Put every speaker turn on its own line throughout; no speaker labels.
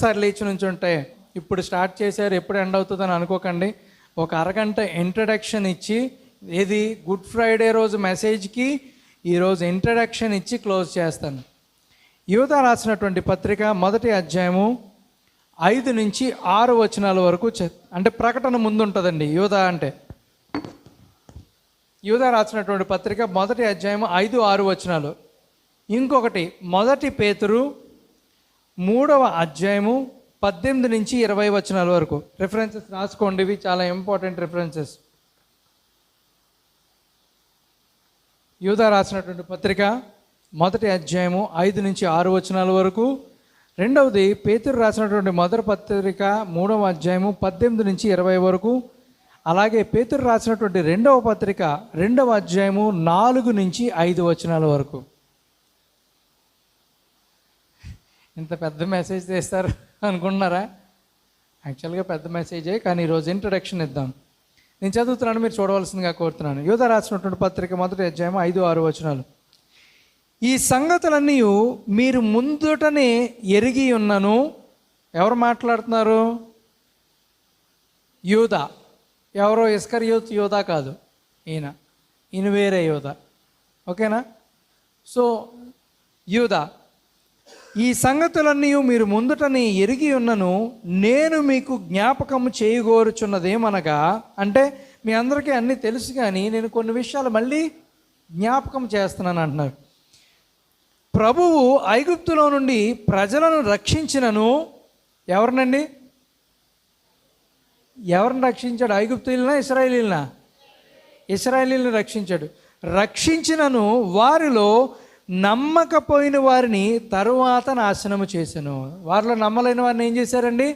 ఒక్కసారి లేచి నుంచి ఉంటే ఇప్పుడు స్టార్ట్ చేశారు ఎప్పుడు ఎండ్ అవుతుందని అనుకోకండి. ఒక అరగంట ఇంట్రడక్షన్ ఇచ్చి, ఇది గుడ్ ఫ్రైడే రోజు మెసేజ్కి ఈరోజు ఇంట్రడక్షన్ ఇచ్చి క్లోజ్ చేస్తాను. యూదా రాసినటువంటి పత్రిక 1వ అధ్యాయము 5 నుంచి 6 వచనాల వరకు అంటే ప్రకటన ముందు ఉంటుందండి. యూదా రాసినటువంటి పత్రిక 1వ అధ్యాయము 5, 6 వచనాలు. ఇంకొకటి 1 పేతురు 3వ అధ్యాయము 18 నుంచి 20 వచనాల వరకు. రిఫరెన్సెస్ రాసుకోండి, ఇవి చాలా ఇంపార్టెంట్ రిఫరెన్సెస్. యూదా రాసినటువంటి పత్రిక 1వ అధ్యాయము 5 నుంచి 6 వచనాల వరకు. రెండవది పేతురు రాసినటువంటి 1వ పత్రిక 3వ అధ్యాయము 18 నుంచి 20 వరకు. అలాగే పేతురు రాసినటువంటి 2వ పత్రిక 2వ అధ్యాయము 4 నుంచి 5 వచనాల వరకు. ఇంత పెద్ద మెసేజ్ చేస్తారు అనుకుంటున్నారా? యాక్చువల్గా పెద్ద మెసేజే, కానీ ఈరోజు ఇంట్రడక్షన్ ఇద్దాం. నేను చదువుతున్నాను, మీరు చూడవలసిందిగా కోరుతున్నాను. యూదా రాసినటువంటి పత్రిక 1వ అధ్యాయం 5, 6 వచనాలు. ఈ సంగతులన్నీ మీరు ముందుటనే ఎరిగి ఉన్నను. ఎవరు మాట్లాడుతున్నారు? యూదా. ఎవరో ఇస్కరియోతు యూదా కాదు, ఈయన వేరే యూదా. ఓకేనా? సో యూదా, ఈ సంగతులన్నీ మీరు ముందుటనే ఎరిగి ఉన్నను, నేను మీకు జ్ఞాపకము చేయగోరుచున్నదేమనగా, అంటే మీ అందరికీ అన్నీ తెలుసు కానీ నేను కొన్ని విషయాలు మళ్ళీ జ్ఞాపకం చేస్తున్నాను అంటున్నారు. ప్రభువు ఐగుప్తులో నుండి ప్రజలను రక్షించినను. ఎవరినండి? ఎవరిని రక్షించాడు? ఐగుప్తీయులనా ఇశ్రాయేలీలనా? ఇశ్రాయేలీలను రక్షించాడు. రక్షించినను వారిలో నమ్మకపోయిన వారిని తరువాత నాశనము చేశాను. వారిలో నమ్మలేని వారిని ఏం చేశారండి?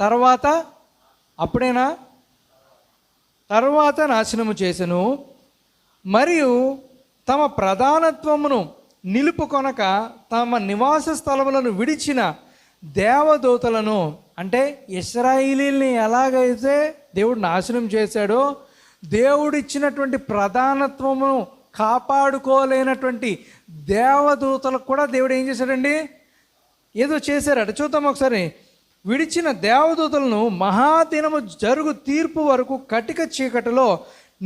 తర్వాత, అప్పుడేనా? తరువాత నాశనము చేశాను. మరియు తమ ప్రధానత్వమును నిలుపుకొనక తమ నివాస స్థలములను విడిచిన దేవదూతలను, అంటే ఇశ్రాయేలీల్ని ఎలాగైతే దేవుడు నాశనం చేశాడో, దేవుడిచ్చినటువంటి ప్రధానత్వమును కాపాడుకోలేనటువంటి దేవదూతలకు కూడా దేవుడు ఏం చేశాడండి? ఏదో చేశారట. చూద్దాం ఒకసారి. విడిచిన దేవదూతలను మహాదినము జరుగు తీర్పు వరకు కటిక చీకటిలో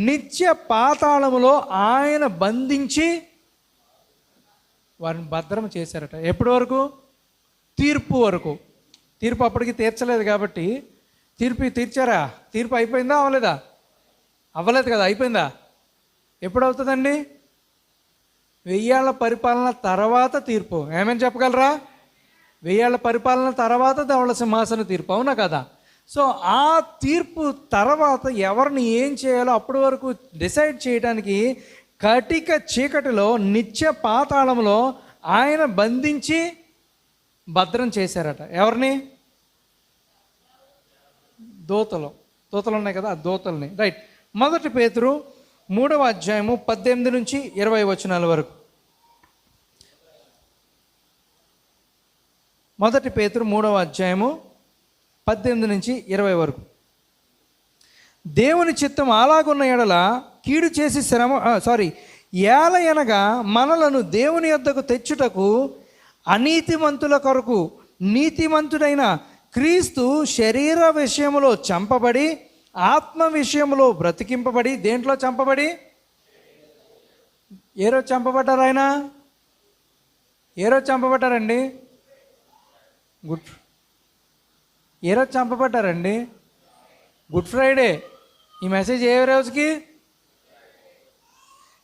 నిత్య పాతాళములో ఆయన బంధించి వారిని భద్రం చేశారట. ఎప్పటి వరకు? తీర్పు వరకు. తీర్పు అప్పటికి తీర్చలేదు కాబట్టి. తీర్చారా? తీర్పు అయిపోయిందా? అవ్వలేదా? అవ్వలేదు కదా. అయిపోయిందా? ఎప్పుడు అవుతుందండి? 1000 ఏళ్ల పరిపాలన తర్వాత తీర్పు. ఏమని చెప్పగలరా? 1000 ఏళ్ల పరిపాలన తర్వాత ధవళ సింహాసన తీర్పు, అవునా కదా? సో ఆ తీర్పు తర్వాత ఎవరిని ఏం చేయాలో అప్పటి వరకు డిసైడ్ చేయడానికి కటిక చీకటిలో నిత్య పాతాళంలో ఆయన బంధించి భద్రం చేశారట. ఎవరిని? దూతలు ఉన్నాయి కదా, ఆ దూతల్ని. రైట్. 1 పేతురు 3వ అధ్యాయము 18 నుంచి 20 వచనాల వరకు. 1 పేతురు 3వ అధ్యాయము 18 నుంచి 20 వరకు. దేవుని చిత్తం అలాగున్న ఎడల కీడు చేసి ఏలయనగా మనలను దేవుని యొద్దకు తెచ్చుటకు అనీతిమంతుల కొరకు నీతిమంతుడైన క్రీస్తు శరీర విషయములో చంపబడి ఆత్మ విషయంలో బ్రతికింపబడి. దేంట్లో చంపబడి? ఏ రోజు చంపబడ్డారు ఆయన? ఏ రోజు చంపబడ్డారండి? ఏ రోజు చంపబడ్డారండి? Good Friday. ఈ మెసేజ్ ఏ రోజుకి?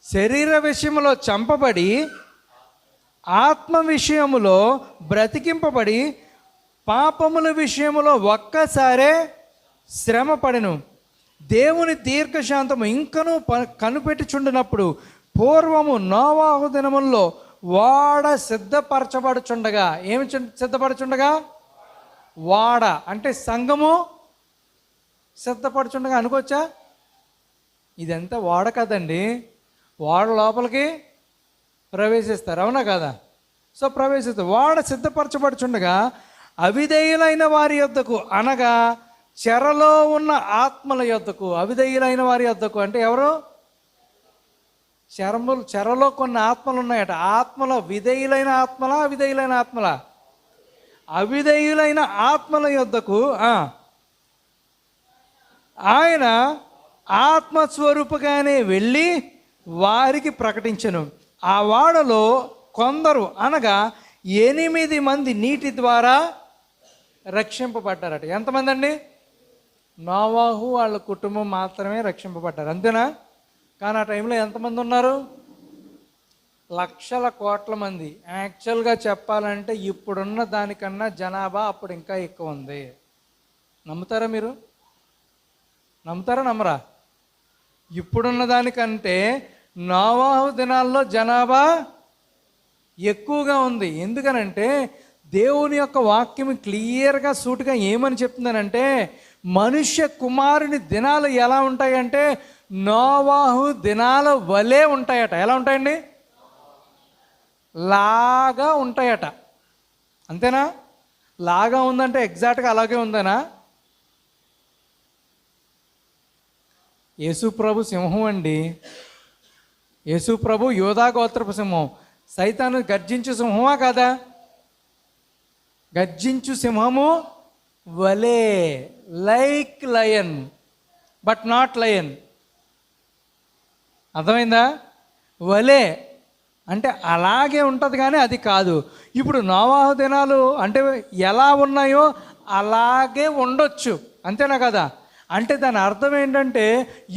శరీర విషయంలో చంపబడి ఆత్మ విషయములో బ్రతికింపబడి పాపముల విషయములో ఒక్కసారే శ్రమ పడెను. దేవుని దీర్ఘశాంతము ఇంకనూ కనిపెట్టుచుండినప్పుడు పూర్వము నోవాహు దినముల్లో వాడ సిద్ధపరచబడుచుండగా. ఏమి సిద్ధపరచుండగా? వాడ అంటే సంఘము సిద్ధపరచుండగా అనుకోవచ్చా? ఇదంతా వాడ కదండి. వాడ లోపలికి ప్రవేశిస్తారు, అవునా కదా? సో ప్రవేశిస్తారు. వాడ సిద్ధపరచబడుచుండగా అవిధేయులైన వారి యొద్దకు, అనగా చెరలో ఉన్న ఆత్మల యొద్దకు. అవిధేయులైన వారి యొద్దకు అంటే ఎవరు? చెరలో కొన్ని ఆత్మలు ఉన్నాయట. ఆత్మలో విధేయులైన ఆత్మలా అవిధేయులైన ఆత్మలా? అవిధేయులైన ఆత్మల యొద్దకు ఆయన ఆత్మస్వరూపుగానే వెళ్ళి వారికి ప్రకటించెను. ఆ వాడలో కొందరు అనగా 8 మంది నీటి ద్వారా రక్షింపబడ్డారట. ఎంతమంది అండి? నోవాహు వాళ్ళ కుటుంబం మాత్రమే రక్షింపబడ్డారు, అంతేనా? కానీ ఆ టైంలో ఎంతమంది ఉన్నారు? లక్షల కోట్ల మంది. యాక్చువల్గా చెప్పాలంటే ఇప్పుడున్న దానికన్నా జనాభా అప్పుడు ఇంకా ఎక్కువ ఉంది. నమ్ముతారా మీరు? నమ్ముతారా నమ్మరా? ఇప్పుడున్న దానికంటే నోవాహు దినాల్లో జనాభా ఎక్కువగా ఉంది. ఎందుకనంటే దేవుని యొక్క వాక్యం క్లియర్గా సూటిగా ఏమని చెప్తుందనంటే, మనుష్య కుమారుని దినాలు ఎలా ఉంటాయంటే నోవాహు దినాల వలె ఉంటాయట. ఎలా ఉంటాయండి? లాగా ఉంటాయట. అంతేనా? లాగా ఉందంటే ఎగ్జాక్ట్గా అలాగే ఉందనా? యేసు ప్రభు సింహం అండి. యేసు ప్రభు యోధా గోత్రపు సింహం. సైతాను గర్జించు సింహమా కాదా? గర్జించు సింహము వలే, like lion but not lion. అర్థమైందా? వలే అంటే అలాగే ఉంటుంది కానీ అది కాదు. ఇప్పుడు నోవాహు దినాలు అంటే ఎలా ఉన్నాయో అలాగే ఉండొచ్చు, అంతేనా కదా? అంటే దాని అర్థం ఏంటంటే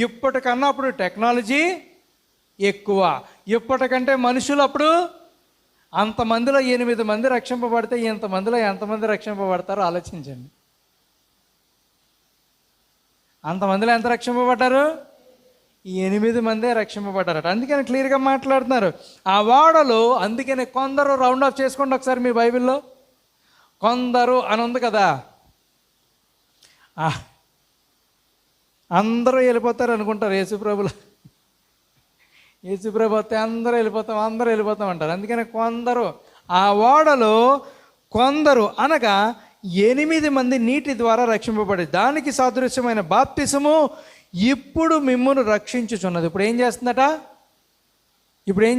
ఇప్పటికన్నా అప్పుడు టెక్నాలజీ ఎక్కువ, ఇప్పటికంటే మనుషులు అప్పుడు అంతమందిలో 8 మంది రక్షింపబడితే ఇంతమందిలో ఎంతమంది రక్షింపబడతారో ఆలోచించండి. అంతమందిలో ఎంత రక్షింపబడ్డారు? 8 మందే రక్షింపబడ్డారట. అందుకని క్లియర్గా మాట్లాడుతున్నారు. ఆ వాడలో అందుకని కొందరు, రౌండ్ ఆఫ్ చేసుకోండి ఒకసారి మీ బైబిల్లో. కొందరు అని ఉంది కదా, అందరూ వెళ్ళిపోతారు అనుకుంటారు. యేసుప్రభు వస్తే అందరూ వెళ్ళిపోతాం అంటారు. అందుకని కొందరు, ఆ ఓడలో కొందరు అనగా 8 మంది నీటి ద్వారా రక్షింపబడి దానికి సాదృశ్యమైన బాప్తిసము ఇప్పుడు మిమ్మును రక్షించుచున్నది. ఇప్పుడు ఏం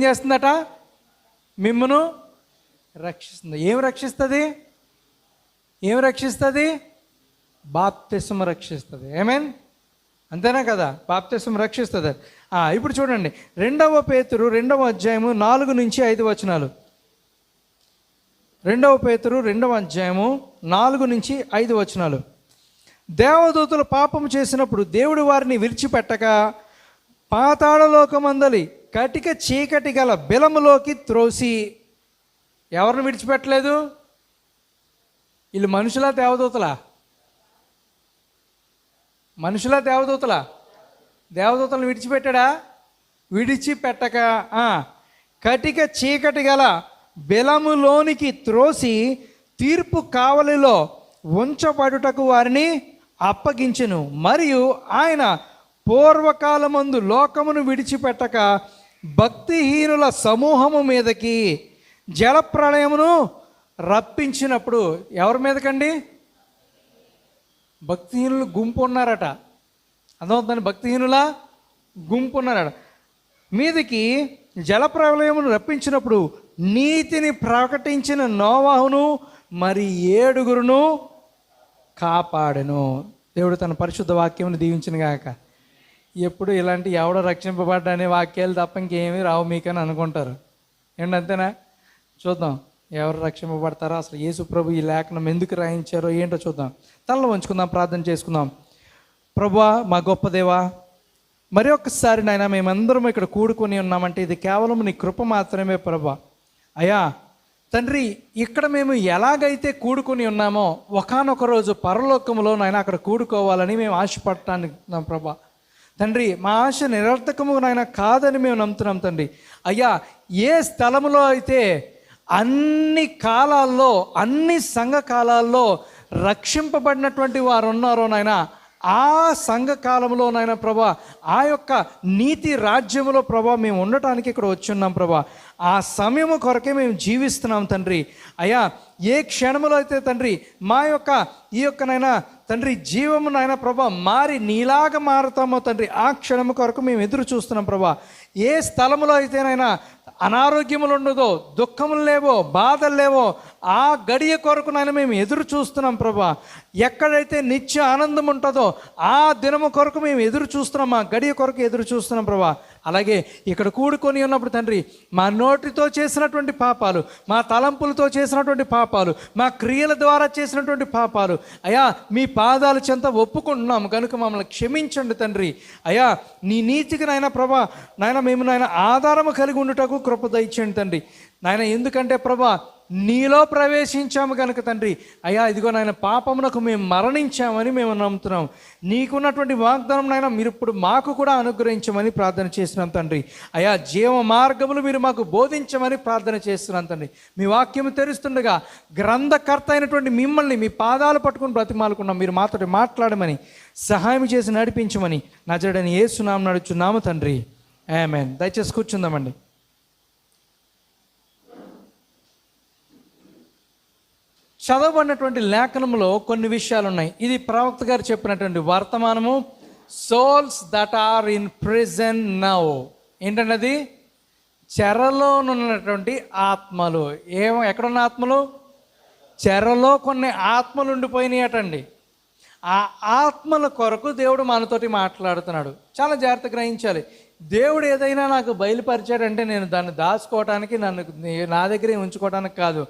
చేస్తుందట? మిమ్మును రక్షిస్తుంది. ఏం రక్షిస్తుంది? బాప్తిసము రక్షిస్తుంది. ఆమేన్. అంతేనా కదా? బాప్తిసం రక్షిస్తుంది. ఇప్పుడు చూడండి, 2 పేతురు 2వ అధ్యాయము 4 నుంచి 5 వచనాలు. 2 పేతురు 2వ అధ్యాయము 4 నుంచి 5 వచనాలు. దేవదూతలు పాపము చేసినప్పుడు దేవుడు వారిని విడిచిపెట్టక పాతాళలోకమందలి కటిక చీకటి గల బిలములోకి త్రోసి. ఎవరిని విడిచిపెట్టలేదు? వీళ్ళు మనుషులా దేవదూతలా? దేవదూతలను విడిచిపెట్టాడా? విడిచిపెట్టక కటిక చీకటి గల బిలములోనికి త్రోసి తీర్పు కావలిలో ఉంచబడుటకు వారిని అప్పగించెను. మరియు ఆయన పూర్వకాలమందు లోకమును విడిచిపెట్టక భక్తిహీనుల సమూహము మీదకి జలప్రళయమును రప్పించినప్పుడు. ఎవరి మీదకండి? భక్తిహీనులు గుంపు ఉన్నారట. అర్థమవుతుందని? భక్తిహీనుల గుంపు ఉన్నారట. మీదకి జలప్రళయమును రప్పించినప్పుడు నీతిని ప్రకటించిన నోవాహును మరి 7 కాపాడెను. దేవుడు తన పరిశుద్ధ వాక్యమును దీవించిన గాక. ఎప్పుడు ఇలాంటి ఎవడో రక్షింపబడ్డా అనే వాక్యాలు తప్ప ఇంకేమీ రావు మీకని అనుకుంటారు. ఏంటి, అంతేనా? చూద్దాం ఎవరు రక్షింపబడతారో, అసలు యేసు ప్రభు ఈ లేఖనం ఎందుకు రాయించారో ఏంటో చూద్దాం. తలలో ఉంచుకుందాం, ప్రార్థన చేసుకుందాం. ప్రభువా, మా గొప్ప దేవా, మరి ఒక్కసారి నాయన మేమందరం ఇక్కడ కూడుకొని ఉన్నామంటే ఇది కేవలం నీ కృప మాత్రమే ప్రభువా. అయ్యా తండ్రి, ఇక్కడ మేము ఎలాగైతే కూడుకొని ఉన్నామో ఒకానొక రోజు పరలోకములో నాయన అక్కడ కూడుకోవాలని మేము ఆశపడటానికి ప్రభా. తండ్రి, మా ఆశ నిరర్థకము నాయన కాదని మేము నమ్ముతున్నాం తండ్రి. అయ్యా, ఏ స్థలములో అయితే అన్ని కాలాల్లో, అన్ని సంఘ కాలాల్లో రక్షింపబడినటువంటి వారు ఉన్నారో నాయన, ఆ సంఘకాలంలో నాయన ప్రభా, ఆ యొక్క నీతి రాజ్యములో ప్రభా మేము ఉండటానికి ఇక్కడ వచ్చున్నాం ప్రభా. ఆ సమయము కొరకే మేము జీవిస్తున్నాం తండ్రి. అయ్యా, ఏ క్షణములో అయితే తండ్రి మా యొక్క ఈ యొక్క నైనా తండ్రి జీవము నాయన ప్రభా మారి నీలాగా మారుతామో తండ్రి, ఆ క్షణము కొరకు మేము ఎదురు చూస్తున్నాం ప్రభా. ఏ స్థలములో అయితేనైనా అనారోగ్యములు ఉండదో, దుఃఖములు లేవో, బాధలు లేవో, ఆ గడియ కొరకు నాయన మేము ఎదురు చూస్తున్నాం ప్రభా. ఎక్కడైతే నిత్య ఆనందం ఉంటుందో ఆ దినము కొరకు మేము ఎదురు చూస్తున్నాం, ఆ గడియ కొరకు ఎదురు చూస్తున్నాం ప్రభా. అలాగే ఇక్కడ కూడుకొని ఉన్నప్పుడు తండ్రి, మా నోటితో చేసినటువంటి పాపాలు, మా తలంపులతో చేసినటువంటి పాపాలు, మా క్రియల ద్వారా చేసినటువంటి పాపాలు అయ్యా మీ పాదాల చెంత ఒప్పుకుంటున్నాము కనుక మమ్మల్ని క్షమించండి తండ్రి. అయ్యా నీ నీతికి నాయన ప్రభా, నాయన మేము నాయన ఆధారము కలిగి ఉండుటకు కృప దయచేయండి తండ్రి నాయన. ఎందుకంటే ప్రభా నీలో ప్రవేశించాము కనుక తండ్రి, అయ్యా ఇదిగో నాయన పాపమునకు మేము మరణించామని మేము నమ్ముతున్నాం. నీకున్నటువంటి వాగ్దానం నాయన మీరు ఇప్పుడు మాకు కూడా అనుగ్రహించమని ప్రార్థన చేస్తున్నాం తండ్రి. అయ్యా జీవ మార్గములు మీరు మాకు బోధించమని ప్రార్థన చేస్తున్నాం తండ్రి. మీ వాక్యము తెరుస్తుండగా గ్రంథకర్త అయినటువంటి మిమ్మల్ని మీ పాదాలు పట్టుకుని బ్రతిమాలుకున్నాం. మీరు మాతో మాట్లాడమని, సహాయం చేసి నడిపించమని నజరుడైన యేసు నామమున నడుచున్నాము తండ్రి, ఆమేన్. దయచేసి కూర్చుందామండి. చదవబడినటువంటి లేఖనంలో కొన్ని విషయాలు ఉన్నాయి. ఇది ప్రవక్త గారు చెప్పినటువంటి వర్తమానము. Souls that are in prison now. ఏంటంటే అది చెరలోనున్నటువంటి ఆత్మలు. ఎక్కడున్న ఆత్మలు? చెరలో కొన్ని ఆత్మలు ఉండిపోయినాయటండి. ఆ ఆత్మల కొరకు దేవుడు మనతోటి మాట్లాడుతున్నాడు. చాలా జాగ్రత్త గ్రహించాలి. దేవుడు ఏదైనా నాకు బయలుపరిచాడంటే నేను దాన్ని దాచుకోవడానికి, నా దగ్గరే ఉంచుకోవడానికి కాదు.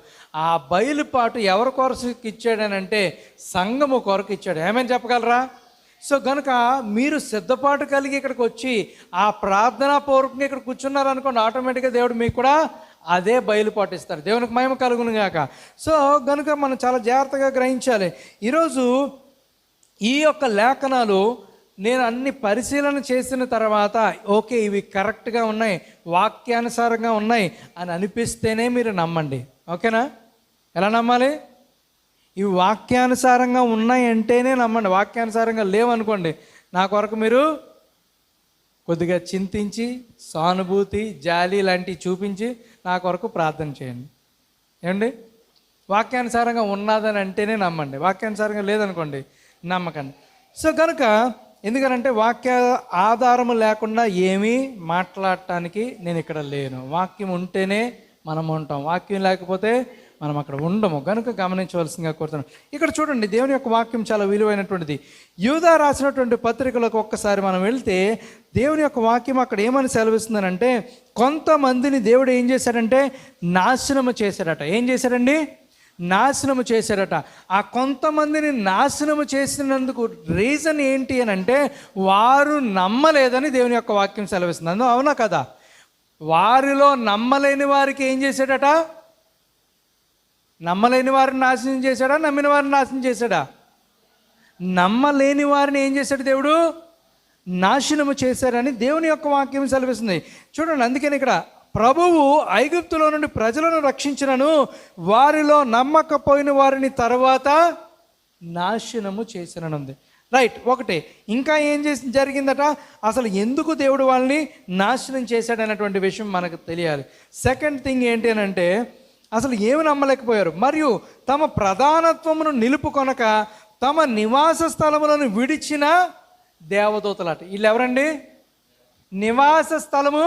ఆ బయలుపాటు ఎవరి కొరకు ఇచ్చాడనంటే సంఘము కొరకు ఇచ్చాడు. ఏమేమి చెప్పగలరా? సో కనుక మీరు సిద్ధపాటు కలిగి ఇక్కడికి వచ్చి ఆ ప్రార్థనా పూర్వకంగా ఇక్కడ కూర్చున్నారనుకోండి, ఆటోమేటిక్గా దేవుడు మీకు కూడా అదే బయలుపాటు ఇస్తారు. దేవునికి మహిమ కలుగును గాక. సో కనుక మనం చాలా జాగ్రత్తగా గ్రహించాలి. ఈరోజు ఈ యొక్క లేఖనాలు నేను అన్ని పరిశీలన చేసిన తర్వాత ఓకే ఇవి కరెక్ట్గా ఉన్నాయి, వాక్యానుసారంగా ఉన్నాయి అని అనిపిస్తేనే మీరు నమ్మండి. ఓకేనా? ఎలా నమ్మాలి? ఇవి వాక్యానుసారంగా ఉన్నాయి అంటేనే నమ్మండి. వాక్యానుసారంగా లేవనుకోండి, నా కొరకు మీరు కొద్దిగా చింతించి సానుభూతి, జాలి లాంటివి చూపించి నా కొరకు ప్రార్థన చేయండి. ఏమండి? వాక్యానుసారంగా ఉన్నదని అంటేనే నమ్మండి. వాక్యానుసారంగా లేదనుకోండి నమ్మకండి. సో కనుక ఎందుకనంటే వాక్య ఆధారము లేకుండా ఏమీ మాట్లాడటానికి నేను ఇక్కడ లేను. వాక్యం ఉంటేనే మనం ఉంటాం, వాక్యం లేకపోతే మనం అక్కడ ఉండము. కనుక గమనించవలసిందిగా కోరుతున్నాం. ఇక్కడ చూడండి, దేవుని యొక్క వాక్యం చాలా విలువైనటువంటిది. యూదా రాసినటువంటి పత్రికలకు ఒక్కసారి మనం వెళ్తే దేవుని యొక్క వాక్యం అక్కడ ఏమని సెలవిస్తుందనంటే, కొంతమందిని దేవుడు ఏం చేశాడంటే నాశనము చేశాడట. ఏం చేశాడండి? నాశనము చేశారట. ఆ కొంతమందిని నాశనము చేసినందుకు రీజన్ ఏంటి అని అంటే వారు నమ్మలేదని దేవుని యొక్క వాక్యం సెలవిస్తుంది. అవునా కదా? వారిలో నమ్మలేని వారికి ఏం చేశాడట? నమ్మలేని వారిని నాశనం చేశాడా? నమ్మిన వారిని నాశనం చేశాడా? నమ్మలేని వారిని ఏం చేశాడు దేవుడు? నాశనము చేశారని దేవుని యొక్క వాక్యం సెలవిస్తుంది. చూడండి, అందుకని ఇక్కడ ప్రభువు ఐగుప్తులో నుండి ప్రజలను రక్షించినను వారిలో నమ్మకపోయిన వారిని తర్వాత నాశనము చేసిననుంది. రైట్. ఒకటి ఇంకా ఏం జరిగిందట? అసలు ఎందుకు దేవుడు వాళ్ళని నాశనం చేశాడనేటువంటి విషయం మనకు తెలియాలి. సెకండ్ థింగ్ ఏంటి అని అంటే అసలు ఏమి నమ్మలేకపోయారు, మరియు తమ ప్రధానత్వమును నిలుపుకొనక తమ నివాస స్థలములను విడిచిన దేవదూతలట. వీళ్ళు ఎవరండి? నివాస స్థలము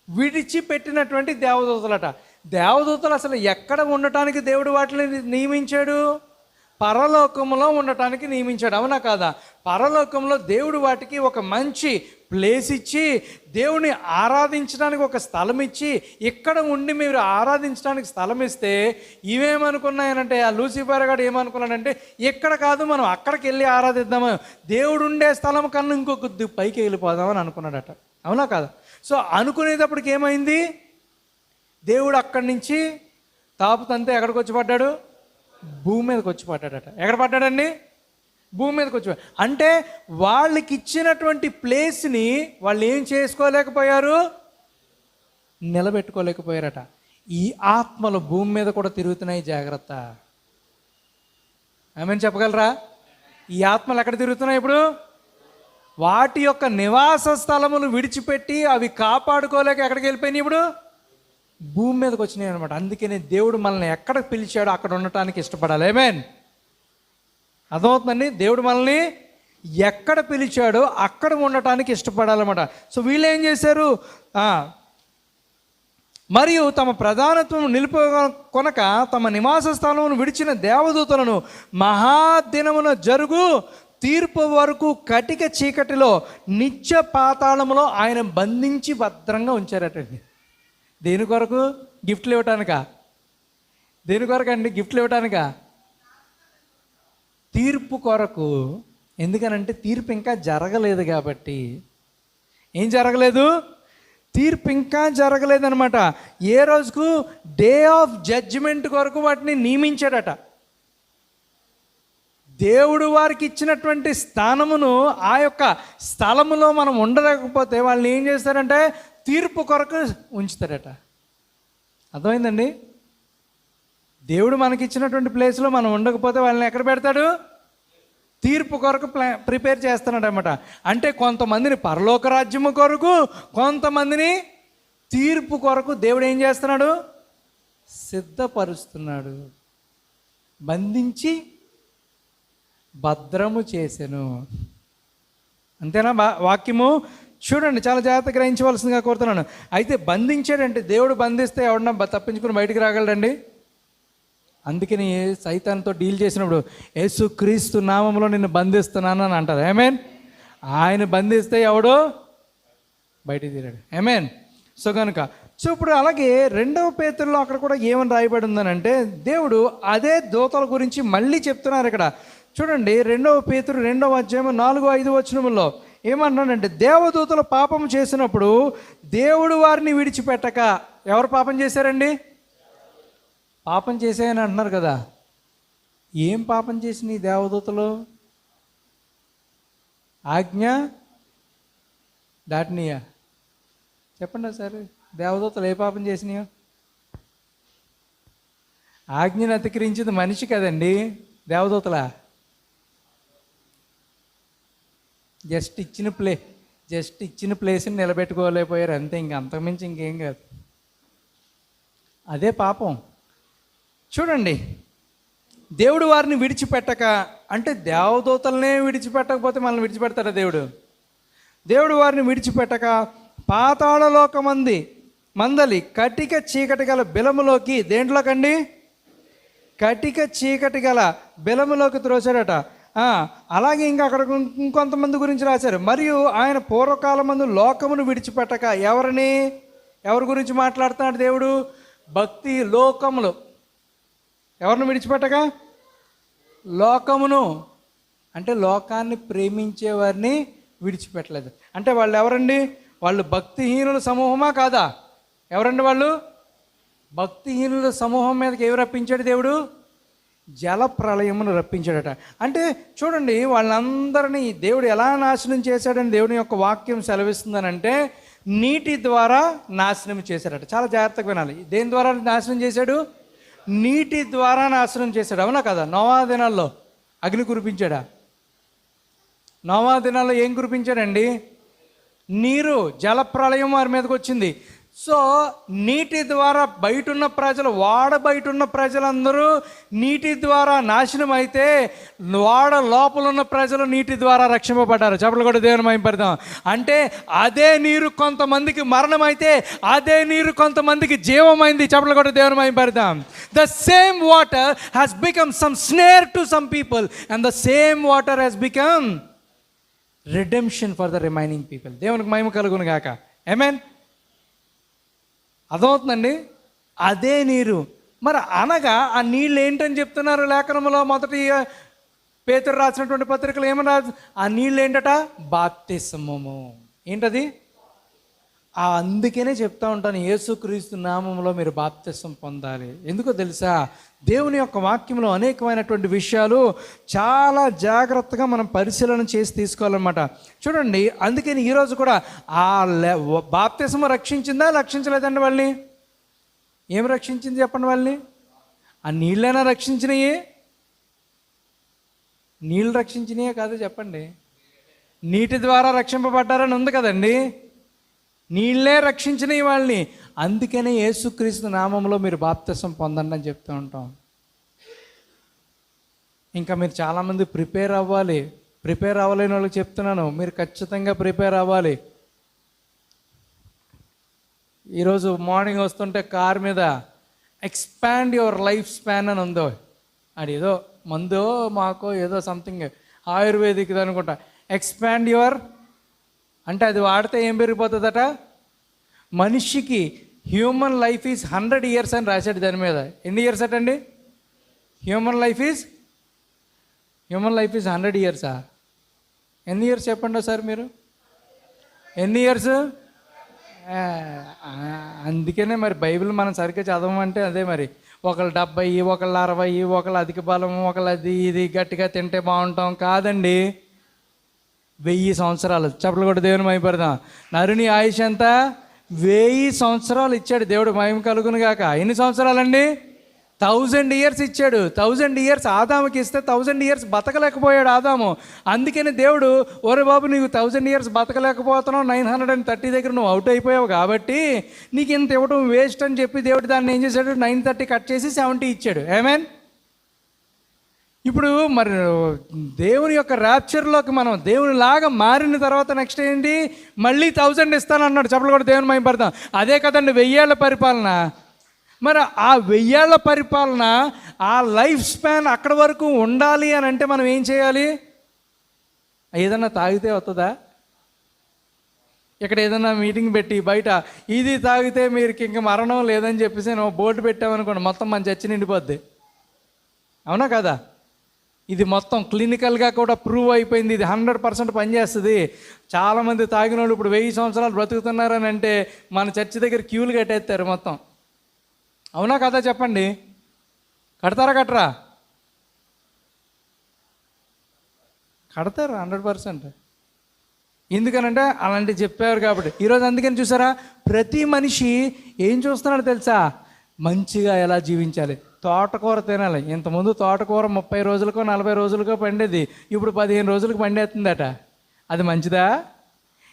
విడిచిపెట్టినటువంటి దేవదూతలట. దేవదూతలు అసలు ఎక్కడ ఉండటానికి దేవుడు వాటిని నియమించాడు? పరలోకంలో ఉండటానికి నియమించాడు. అవునా కాదా? పరలోకంలో దేవుడు వాటికి ఒక మంచి ప్లేస్ ఇచ్చి, దేవుని ఆరాధించడానికి ఒక స్థలం ఇచ్చి, ఇక్కడ ఉండి మీరు ఆరాధించడానికి స్థలం ఇస్తే ఇవేమనుకున్నాయనంటే, ఆ లూసిఫర్ గారు ఏమనుకున్నాడంటే ఇక్కడ కాదు మనం అక్కడికి వెళ్ళి ఆరాధిద్దాము, దేవుడు ఉండే స్థలం కన్నా ఇంకొక పైకి వెళ్ళిపోదామని అనుకున్నాడట. అవునా కాదా? సో అనుకునేటప్పటికి ఏమైంది? దేవుడు అక్కడి నుంచి తాపుతంతే ఎక్కడికి వచ్చి పడ్డాడు? భూమి మీదకి వచ్చి పడ్డాడట. ఎక్కడ పడ్డాడండి? భూమి మీదకి వచ్చి. అంటే వాళ్ళకి ఇచ్చినటువంటి ప్లేస్ని వాళ్ళు ఏం చేసుకోలేకపోయారు? నిలబెట్టుకోలేకపోయారట. ఈ ఆత్మలు భూమి మీద కూడా తిరుగుతున్నాయి, జాగ్రత్త. ఏమని చెప్పగలరా? ఈ ఆత్మలు ఎక్కడ తిరుగుతున్నాయి ఇప్పుడు? వాటి యొక్క నివాస స్థలములు విడిచిపెట్టి అవి కాపాడుకోలేక ఎక్కడికి వెళ్ళిపోయినాయి? ఇప్పుడు భూమి మీదకి వచ్చినాయి అనమాట. అందుకనే దేవుడు మనల్ని ఎక్కడ పిలిచాడో అక్కడ ఉండటానికి ఇష్టపడాలి. ఆమేన్. అర్థమవుతుందండి? దేవుడు మనల్ని ఎక్కడ పిలిచాడో అక్కడ ఉండటానికి ఇష్టపడాలన్నమాట. సో వీళ్ళు ఏం చేశారు? మరియు తమ ప్రధానత్వం కొనక తమ నివాస స్థలమును విడిచిన దేవదూతలను మహాదినమున జరుగు తీర్పు వరకు కటిక చీకటిలో నిత్య పాతాళములో ఆయన బంధించి భద్రంగా ఉంచారటండి. దేని కొరకు? గిఫ్ట్లు ఇవ్వటానికా? దేని కొరకు అండి? గిఫ్ట్లు ఇవ్వటానికా? తీర్పు కొరకు. ఎందుకనంటే తీర్పు ఇంకా జరగలేదు కాబట్టి. ఏం జరగలేదు? తీర్పు ఇంకా జరగలేదనమాట. ఏ రోజుకు? డే ఆఫ్ జడ్జిమెంట్ కొరకు వాటిని నియమించాడట. దేవుడు వారికి ఇచ్చినటువంటి స్థానమును, ఆ యొక్క స్థలములో మనం ఉండలేకపోతే వాళ్ళని ఏం చేస్తారంటే తీర్పు కొరకు ఉంచుతారట. అర్థమైందండి? దేవుడు మనకి ఇచ్చినటువంటి ప్లేస్లో మనం ఉండకపోతే వాళ్ళని ఎక్కడ పెడతాడు? తీర్పు కొరకు ప్రిపేర్ చేస్తున్నాడు అనమాట. అంటే కొంతమందిని పరలోక రాజ్యము కొరకు, కొంతమందిని తీర్పు కొరకు దేవుడు ఏం చేస్తున్నాడు? సిద్ధపరుస్తున్నాడు. బంధించి భద్రము చేసెను. అంతేనా వాక్యము? చూడండి, చాలా జాగ్రత్తగా గ్రహించవలసిందిగా కోరుతున్నాను. అయితే బంధించాడంటే, దేవుడు బంధిస్తే ఎవడన్నా తప్పించుకుని బయటికి రాగలడండి? అందుకని సైతాన్తో డీల్ చేసినప్పుడు యేసు క్రీస్తు నామంలో నిన్ను బంధిస్తున్నాను అని అంటారు. ఆమేన్. ఆయన బంధిస్తే ఎవడో బయటికి తీరాడు. ఆమేన్. సో కనుక ఇప్పుడు అలాగే 2వ పేతురులో అక్కడ కూడా ఏమని రాయబడి ఉందనంటే, దేవుడు అదే దూతల గురించి మళ్ళీ చెప్తున్నారు ఇక్కడ. చూడండి, 2వ పేతురు 2వ అధ్యాయం 4-5 వచనములో ఏమన్నాడంటే, దేవదూతలు పాపం చేసినప్పుడు దేవుడు వారిని విడిచిపెట్టక. ఎవరు పాపం చేశారండి? పాపం చేశాయని అంటున్నారు కదా. ఏం పాపం చేసినాయి దేవదూతలు? ఆజ్ఞ దాటినయా? చెప్పండి సరే, దేవదూతలు ఏ పాపం చేసినాయో? ఆజ్ఞను అతిక్రమించింది మనిషి కదండి, దేవదూతలా? జస్ట్ ఇచ్చిన ప్లేస్ని నిలబెట్టుకోలేకపోయారు అంతే. అంతకుమించి ఇంకేం కాదు. అదే పాపం. చూడండి, దేవుడు వారిని విడిచిపెట్టక, అంటే దేవదూతలనే విడిచిపెట్టకపోతే మనల్ని విడిచిపెడతాడా దేవుడు? దేవుడు వారిని విడిచిపెట్టక పాతాళలోక మందలి కటిక చీకటి గల బిలములోకి, దేంట్లోకండి? కటిక చీకటి గల బిలములోకి త్రోచాడట. అలాగే ఇంకా అక్కడ ఇంకొంతమంది గురించి రాశారు. మరియు ఆయన పూర్వకాలమందు లోకమును విడిచిపెట్టక. ఎవరి గురించి మాట్లాడుతున్నాడు దేవుడు? భక్తి లోకములు. ఎవరిని విడిచిపెట్టక? లోకమును. అంటే లోకాన్ని ప్రేమించే వారిని విడిచిపెట్టలేదు. అంటే వాళ్ళు ఎవరండి? వాళ్ళు భక్తిహీనుల సమూహమా కాదా? ఎవరండి వాళ్ళు? భక్తిహీనుల సమూహం మీదకి ఎవరు రప్పించాడు దేవుడు? జల ప్రళయమును రప్పించాడట. అంటే చూడండి, వాళ్ళందరినీ దేవుడు ఎలా నాశనం చేశాడని దేవుని యొక్క వాక్యం సెలవిస్తుందనంటే, నీటి ద్వారా నాశనం చేశాడట. చాలా జాగ్రత్తగా వినాలి. దేని ద్వారా నాశనం చేశాడు? నీటి ద్వారా నాశనం చేశాడు. అవునా కదా? నోవా దినాల్లో అగ్ని కురిపించాడా? నోవా దినాల్లో ఏం కురిపించాడండి? నీరు, జల ప్రళయం వారి మీదకి వచ్చింది. సో నీటి ద్వారా బయటున్న ప్రజలు, బయట ఉన్న ప్రజలందరూ నీటి ద్వారా నాశనం అయితే, లోపల ఉన్న ప్రజలు నీటి ద్వారా రక్షింపబడ్డారు. చప్పట్లు కూడా దేవుని మహిమపడదాం. అంటే అదే నీరు కొంతమందికి మరణం అయితే, అదే నీరు కొంతమందికి జీవమైంది. చప్పట్లు కూడా దేవుని మహిమపడదాం. The same water has become some snare to some people, and the same water has become redemption for the remaining people. దేవునికి మహిమ కలుగును గాక. ఆమేన్. అర్థమవుతుందండి? అదే నీరు. మరి అనగా ఆ నీళ్ళు ఏంటని చెప్తున్నారు లేఖనంలో? మొదటి పేతురు రాసినటువంటి పత్రికలు ఏమని రాదు? ఆ నీళ్ళు ఏంటట? బాప్తిస్మము. ఏంటది? అందుకనే చెప్తా ఉంటాను, యేసుక్రీస్తు నామంలో మీరు బాప్తిస్మం పొందాలి. ఎందుకో తెలుసా? దేవుని యొక్క వాక్యంలో అనేకమైనటువంటి విషయాలు చాలా జాగ్రత్తగా మనం పరిశీలన చేసి తీసుకోవాలన్నమాట. చూడండి, అందుకని ఈరోజు కూడా ఆ బాప్తిస్మం రక్షించిందా, రక్షించలేదండి? వాళ్ళని ఏం రక్షించింది చెప్పండి? వాళ్ళని ఆ నీళ్ళైనా రక్షించినయే? నీళ్ళు రక్షించినయే కాదు చెప్పండి? నీటి ద్వారా రక్షింపబడ్డారని ఉంది కదండి. నీళ్ళే రక్షించినవి వాళ్ళని. అందుకనే యేసుక్రీస్తు నామంలో మీరు బాప్తిస్మం పొందండి అని చెప్తూ ఉంటాం. ఇంకా మీరు చాలామంది ప్రిపేర్ అవ్వలేని వాళ్ళకి చెప్తున్నాను, మీరు ఖచ్చితంగా ప్రిపేర్ అవ్వాలి. ఈరోజు మార్నింగ్ వస్తుంటే కార్ మీద ఎక్స్పాండ్ యువర్ లైఫ్ స్పాన్ అని ఉందో, అది ఏదో మందో మాకో ఏదో సంథింగ్ ఆయుర్వేదిక్ అనుకుంటా. ఎక్స్పాండ్ యువర్ అంటే అది వాడితే ఏం పెరిగిపోతుందట, మనిషికి హ్యూమన్ లైఫ్ ఈజ్ 100 years అని రాశాడు దాని మీద. ఎన్ని ఇయర్స్ అటండి? Human life is 100 years. ఎన్ని ఇయర్స్ చెప్పండి సార్ మీరు, ఎన్ని ఇయర్స్? అందుకనే మరి బైబిల్ మనం సరిగ్గా చదవమంటే అదే మరి, ఒకళ్ళు 70, ఒకళ్ళు 60, ఒకళ్ళు అధిక బలం, ఒకళ్ళు అది ఇది గట్టిగా తింటే బాగుంటాం. కాదండి, 1000 సంవత్సరాలు. చెప్పలు కూడా దేవుని మహిమపడదాం. నరుని ఆయుష్ ఎంత? 1000 సంవత్సరాలు ఇచ్చాడు దేవుడు, మహిమ కలుగును గాక. ఎన్ని సంవత్సరాలండి? 1000 years ఇచ్చాడు. 1000 years ఆదాముకి ఇస్తే 1000 years బతకలేకపోయాడు ఆదాము. అందుకని దేవుడు, ఓరే బాబు నీకు 1000 years బతకలేకపోతున్నావు, 930 దగ్గర నువ్వు అవుట్ అయిపోయావు కాబట్టి నీకు ఇంత ఇవ్వడం వేస్ట్ అని చెప్పి దేవుడు దాన్ని ఏం చేశాడు, 930 కట్ చేసి 70 ఇచ్చాడు. ఆమేన్. ఇప్పుడు మరి దేవుని యొక్క ర్యాప్చర్లోకి మనం దేవుని లాగా మారిన తర్వాత నెక్స్ట్ ఏంటి, మళ్ళీ 1000 ఇస్తానన్నాడు. చెప్పలు కూడా దేవుని మహిమపడతాం. అదే కదండి 1000 ఏళ్ల పరిపాలన. మరి ఆ 1000 ఏళ్ల పరిపాలన, ఆ లైఫ్ స్పాన్ అక్కడి వరకు ఉండాలి అని అంటే మనం ఏం చేయాలి? ఏదన్నా తాగితే వస్తుందా? ఇక్కడ ఏదన్నా మీటింగ్ పెట్టి బయట ఇది తాగితే మీరు ఇంక మరణం లేదని చెప్పేసి నువ్వు బోర్డు పెట్టామనుకోండి, మొత్తం మన చర్చి నిండిపోద్ది. అవునా కదా? ఇది మొత్తం క్లినికల్గా కూడా ప్రూవ్ అయిపోయింది. ఇది 100% పనిచేస్తుంది. చాలామంది తాగిన వాళ్ళు ఇప్పుడు 1000 సంవత్సరాలు బ్రతుకుతున్నారని అంటే మన చర్చి దగ్గర క్యూలు కట్టేస్తారు మొత్తం. అవునా కదా చెప్పండి? కడతారా కట్టరా? కడతారు 100%. ఎందుకనంటే అలాంటివి చెప్పారు కాబట్టి. ఈరోజు అందుకని చూసారా, ప్రతి మనిషి ఏం చూస్తున్నాడు తెలుసా, మంచిగా ఎలా జీవించాలి. తోటకూర తినాలి. ఇంతకుముందు తోటకూర 30 రోజులకో 40 రోజులకో పండేది, ఇప్పుడు 15 రోజులకు పండేస్తుందట. అది మంచిదా?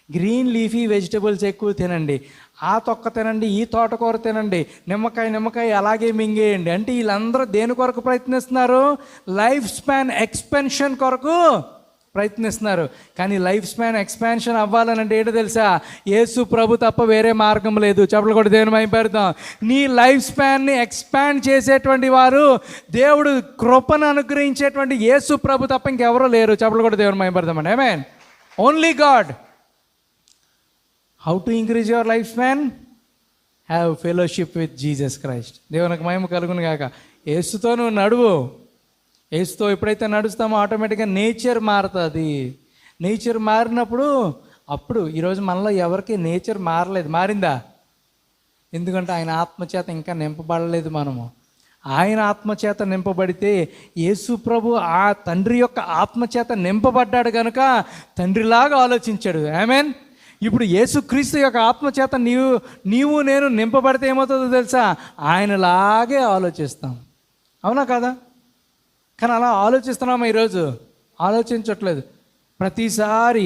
గ్రీన్ లీఫీ వెజిటబుల్స్ ఎక్కువ తినండి, ఆ తొక్క తినండి, ఈ తోటకూర తినండి, నిమ్మకాయ అలాగే మింగేయండి. అంటే వీళ్ళందరూ దేని కొరకు ప్రయత్నిస్తున్నారు? లైఫ్ స్పాన్ ఎక్స్పెన్షన్ కొరకు ప్రయత్నిస్తున్నారు. కానీ లైఫ్ స్పాన్ ఎక్స్పాన్షన్ అవ్వాలనంటే ఏంటో తెలుసా, యేసు ప్రభు తప్ప వేరే మార్గం లేదు. చెప్పలు కూడా దేవుని మహిమపడతాం. నీ లైఫ్ స్పాన్ని ఎక్స్పాండ్ చేసేటువంటి వారు, దేవుడు కృపను అనుగ్రహించేటువంటి యేసు ప్రభు తప్ప ఇంకెవరూ లేరు. చెప్పలు కూడా దేవుని మహిమపడతామండి. ఆమేన్. Only God. How to increase your life span? Have fellowship with Jesus Christ. దేవునికి మహిమ కలుగును గాక. యేసుతో నువ్వు నడువు. యేసుతో ఎప్పుడైతే నడుస్తామో ఆటోమేటిక్గా నేచర్ మారుతుంది. నేచర్ మారినప్పుడు అప్పుడు ఈరోజు మనలో ఎవరికి నేచర్ మారలేదు. మారిందా? ఎందుకంటే ఆయన ఆత్మచేత ఇంకా నింపబడలేదు మనము. ఆయన ఆత్మచేత నింపబడితే, యేసు ప్రభు ఆ తండ్రి యొక్క ఆత్మచేత నింపబడ్డాడు కనుక తండ్రిలాగా ఆలోచించాడు. ఆమేన్. ఇప్పుడు యేసుక్రీస్తు యొక్క ఆత్మచేత నీవు నేను నింపబడితే ఏమవుతుందో తెలుసా, ఆయనలాగే ఆలోచిస్తాం. అవునా కదా? కానీ అలా ఆలోచిస్తున్నామా? ఈరోజు ఆలోచించట్లేదు. ప్రతిసారి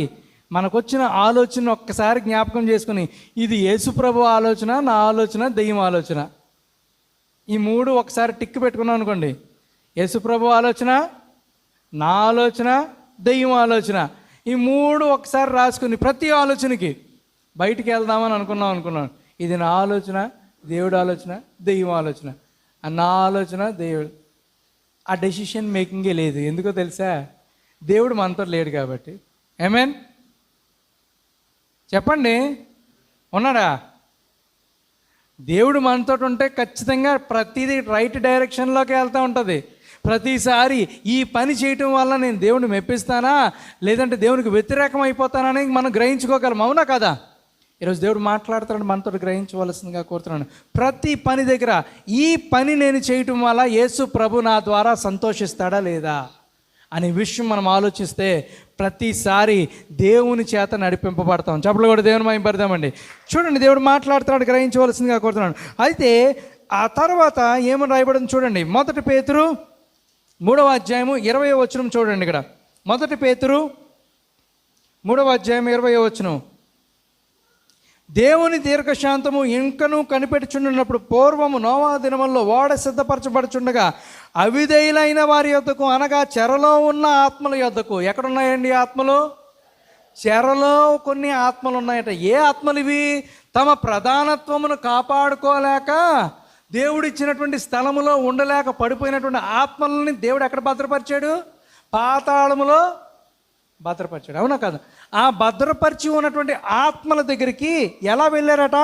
మనకొచ్చిన ఆలోచన ఒక్కసారి జ్ఞాపకం చేసుకుని, ఇది యేసుప్రభు ఆలోచన, నా ఆలోచన, దెయ్యం ఆలోచన, ఈ 3 ఒకసారి టిక్ పెట్టుకున్నాం అనుకోండి. యేసుప్రభు ఆలోచన, నా ఆలోచన, దెయ్యం ఆలోచన, ఈ 3 ఒకసారి రాసుకుని ప్రతి ఆలోచనకి బయటికి వెళ్దామని అనుకున్నాను. ఇది నా ఆలోచన, దేవుడు ఆలోచన, దెయ్యం ఆలోచన. నా ఆలోచన, దేవుడు. ఆ డెసిషన్ మేకింగే లేదు. ఎందుకో తెలుసా? దేవుడు మనతో లేడు కాబట్టి. ఆమేన్. చెప్పండి, ఉన్నాడా? దేవుడు మనతో ఉంటే ఖచ్చితంగా ప్రతిదీ రైట్ డైరెక్షన్లోకి వెళ్తూ ఉంటుంది. ప్రతిసారి ఈ పని చేయటం వల్ల నేను దేవుడిని మెప్పిస్తానా లేదంటే దేవునికి వ్యతిరేకం అయిపోతానని మనం గ్రహించుకోగలం. అవునా కదా? ఈరోజు దేవుడు మాట్లాడుతున్నాడు, మనతో గ్రహించవలసిందిగా కోరుతున్నాను. ప్రతి పని దగ్గర ఈ పని నేను చేయటం వల్ల యేసు ప్రభు నా ద్వారా సంతోషిస్తాడా లేదా అనే విషయం మనం ఆలోచిస్తే ప్రతిసారి దేవుని చేత నడిపింపబడతాం. చెప్పలు కూడా దేవుని మహిమపడదామండి. చూడండి, దేవుడు మాట్లాడుతున్నాడు, గ్రహించవలసిందిగా కోరుతున్నాను. అయితే ఆ తర్వాత ఏమని రాయబడింది చూడండి. 1 పేతురు 3వ అధ్యాయము 20వ వచనం చూడండి. ఇక్కడ 1 పేతురు 3వ అధ్యాయం 20వ వచనం. దేవుని దీర్ఘశాంతము ఇంకనూ కనిపెట్టుచున్నప్పుడు పూర్వము నోవా దినముల్లో ఓడ సిద్ధపరచబడుచుండగా అవిధేయులైన వారి యొద్దకు, అనగా చెరలో ఉన్న ఆత్మల యొద్దకు. ఎక్కడున్నాయండి ఆత్మలు? చెరలో కొన్ని ఆత్మలు ఉన్నాయట. ఏ ఆత్మలు ఇవి? తమ ప్రధానత్వమును కాపాడుకోలేక దేవుడిచ్చినటువంటి స్థలములో ఉండలేక పడిపోయినటువంటి ఆత్మలని దేవుడు ఎక్కడ భద్రపరిచాడు? పాతాళములో భద్రపరిచాడు. అవునా కాదు? ఆ భద్రపరిచి ఉన్నటువంటి ఆత్మల దగ్గరికి ఎలా వెళ్ళారట?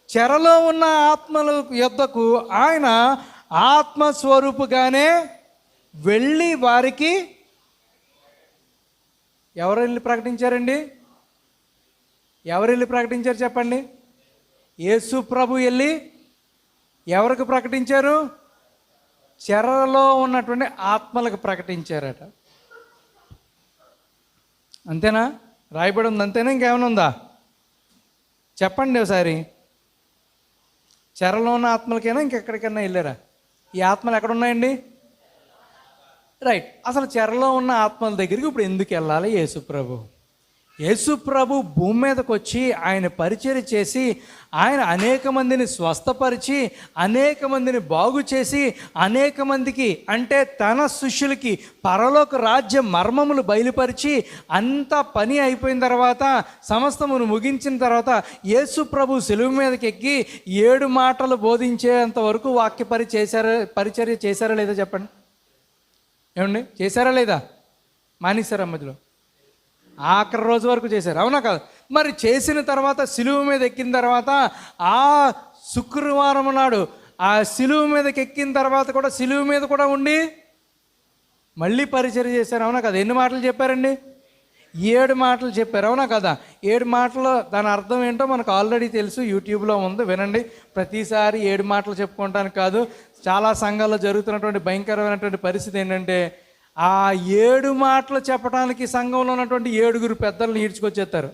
చెరలో ఉన్న ఆత్మల యొద్దకు ఆయన ఆత్మస్వరూపుగానే వెళ్ళి వారికి ఎవరు వెళ్ళి ప్రకటించారండి? ఎవరు వెళ్ళి ప్రకటించారు చెప్పండి? యేసు ప్రభు వెళ్ళి ఎవరికి ప్రకటించారు? చెరలో ఉన్నటువంటి ఆత్మలకు ప్రకటించారట. అంతేనా? రాయబడి ఉంది అంతేనా? ఇంకేమైనా ఉందా చెప్పండి ఒకసారి. చెరలో ఉన్న ఆత్మలకైనా ఇంకెక్కడికైనా వెళ్ళారా? ఈ ఆత్మలు ఎక్కడ ఉన్నాయండి? రైట్. అసలు చెరలో ఉన్న ఆత్మల దగ్గరికి ఇప్పుడు ఎందుకు వెళ్ళాలి యేసుప్రభు? యేసుప్రభు భూమి మీదకి వచ్చి ఆయన పరిచర్య చేసి ఆయన అనేక మందిని స్వస్థపరిచి అనేక మందిని బాగు చేసి అనేక మందికి అంటే తన శిష్యులకి పరలోక రాజ్య మర్మములు బయలుపరిచి అంత పని అయిపోయిన తర్వాత సమస్తమును ముగించిన తర్వాత యేసుప్రభు సిలువ మీదకి ఎక్కి 7 మాటలు బోధించేంత వరకు పరిచర్య చేశారా లేదా చెప్పండి? ఏమండి చేశారా లేదా? మానేశారా మధ్యలో? ఆఖరి రోజు వరకు చేశారు. అవునా కాదు? మరి చేసిన తర్వాత సిలువ మీద ఎక్కిన తర్వాత ఆ శుక్రవారం నాడు ఆ సిలువ మీదకి ఎక్కిన తర్వాత కూడా సిలువ మీద కూడా ఉండి మళ్ళీ పరిచర్య చేశారు. అవునా కదా? ఎన్ని మాటలు చెప్పారండి? 7 మాటలు చెప్పారు. అవునా కదా? 7 మాటలు దాని అర్థం ఏంటో మనకు ఆల్రెడీ తెలుసు, యూట్యూబ్లో ఉంది, వినండి. ప్రతిసారి 7 మాటలు చెప్పుకోవటానికి కాదు. చాలా సంఘాల్లో జరుగుతున్నటువంటి భయంకరమైనటువంటి పరిస్థితి ఏంటంటే ఆ 7 మాటలు చెప్పడానికి సంఘంలో ఉన్నటువంటి 7 పెద్దలను ఈడ్చుకొచ్చేస్తారు.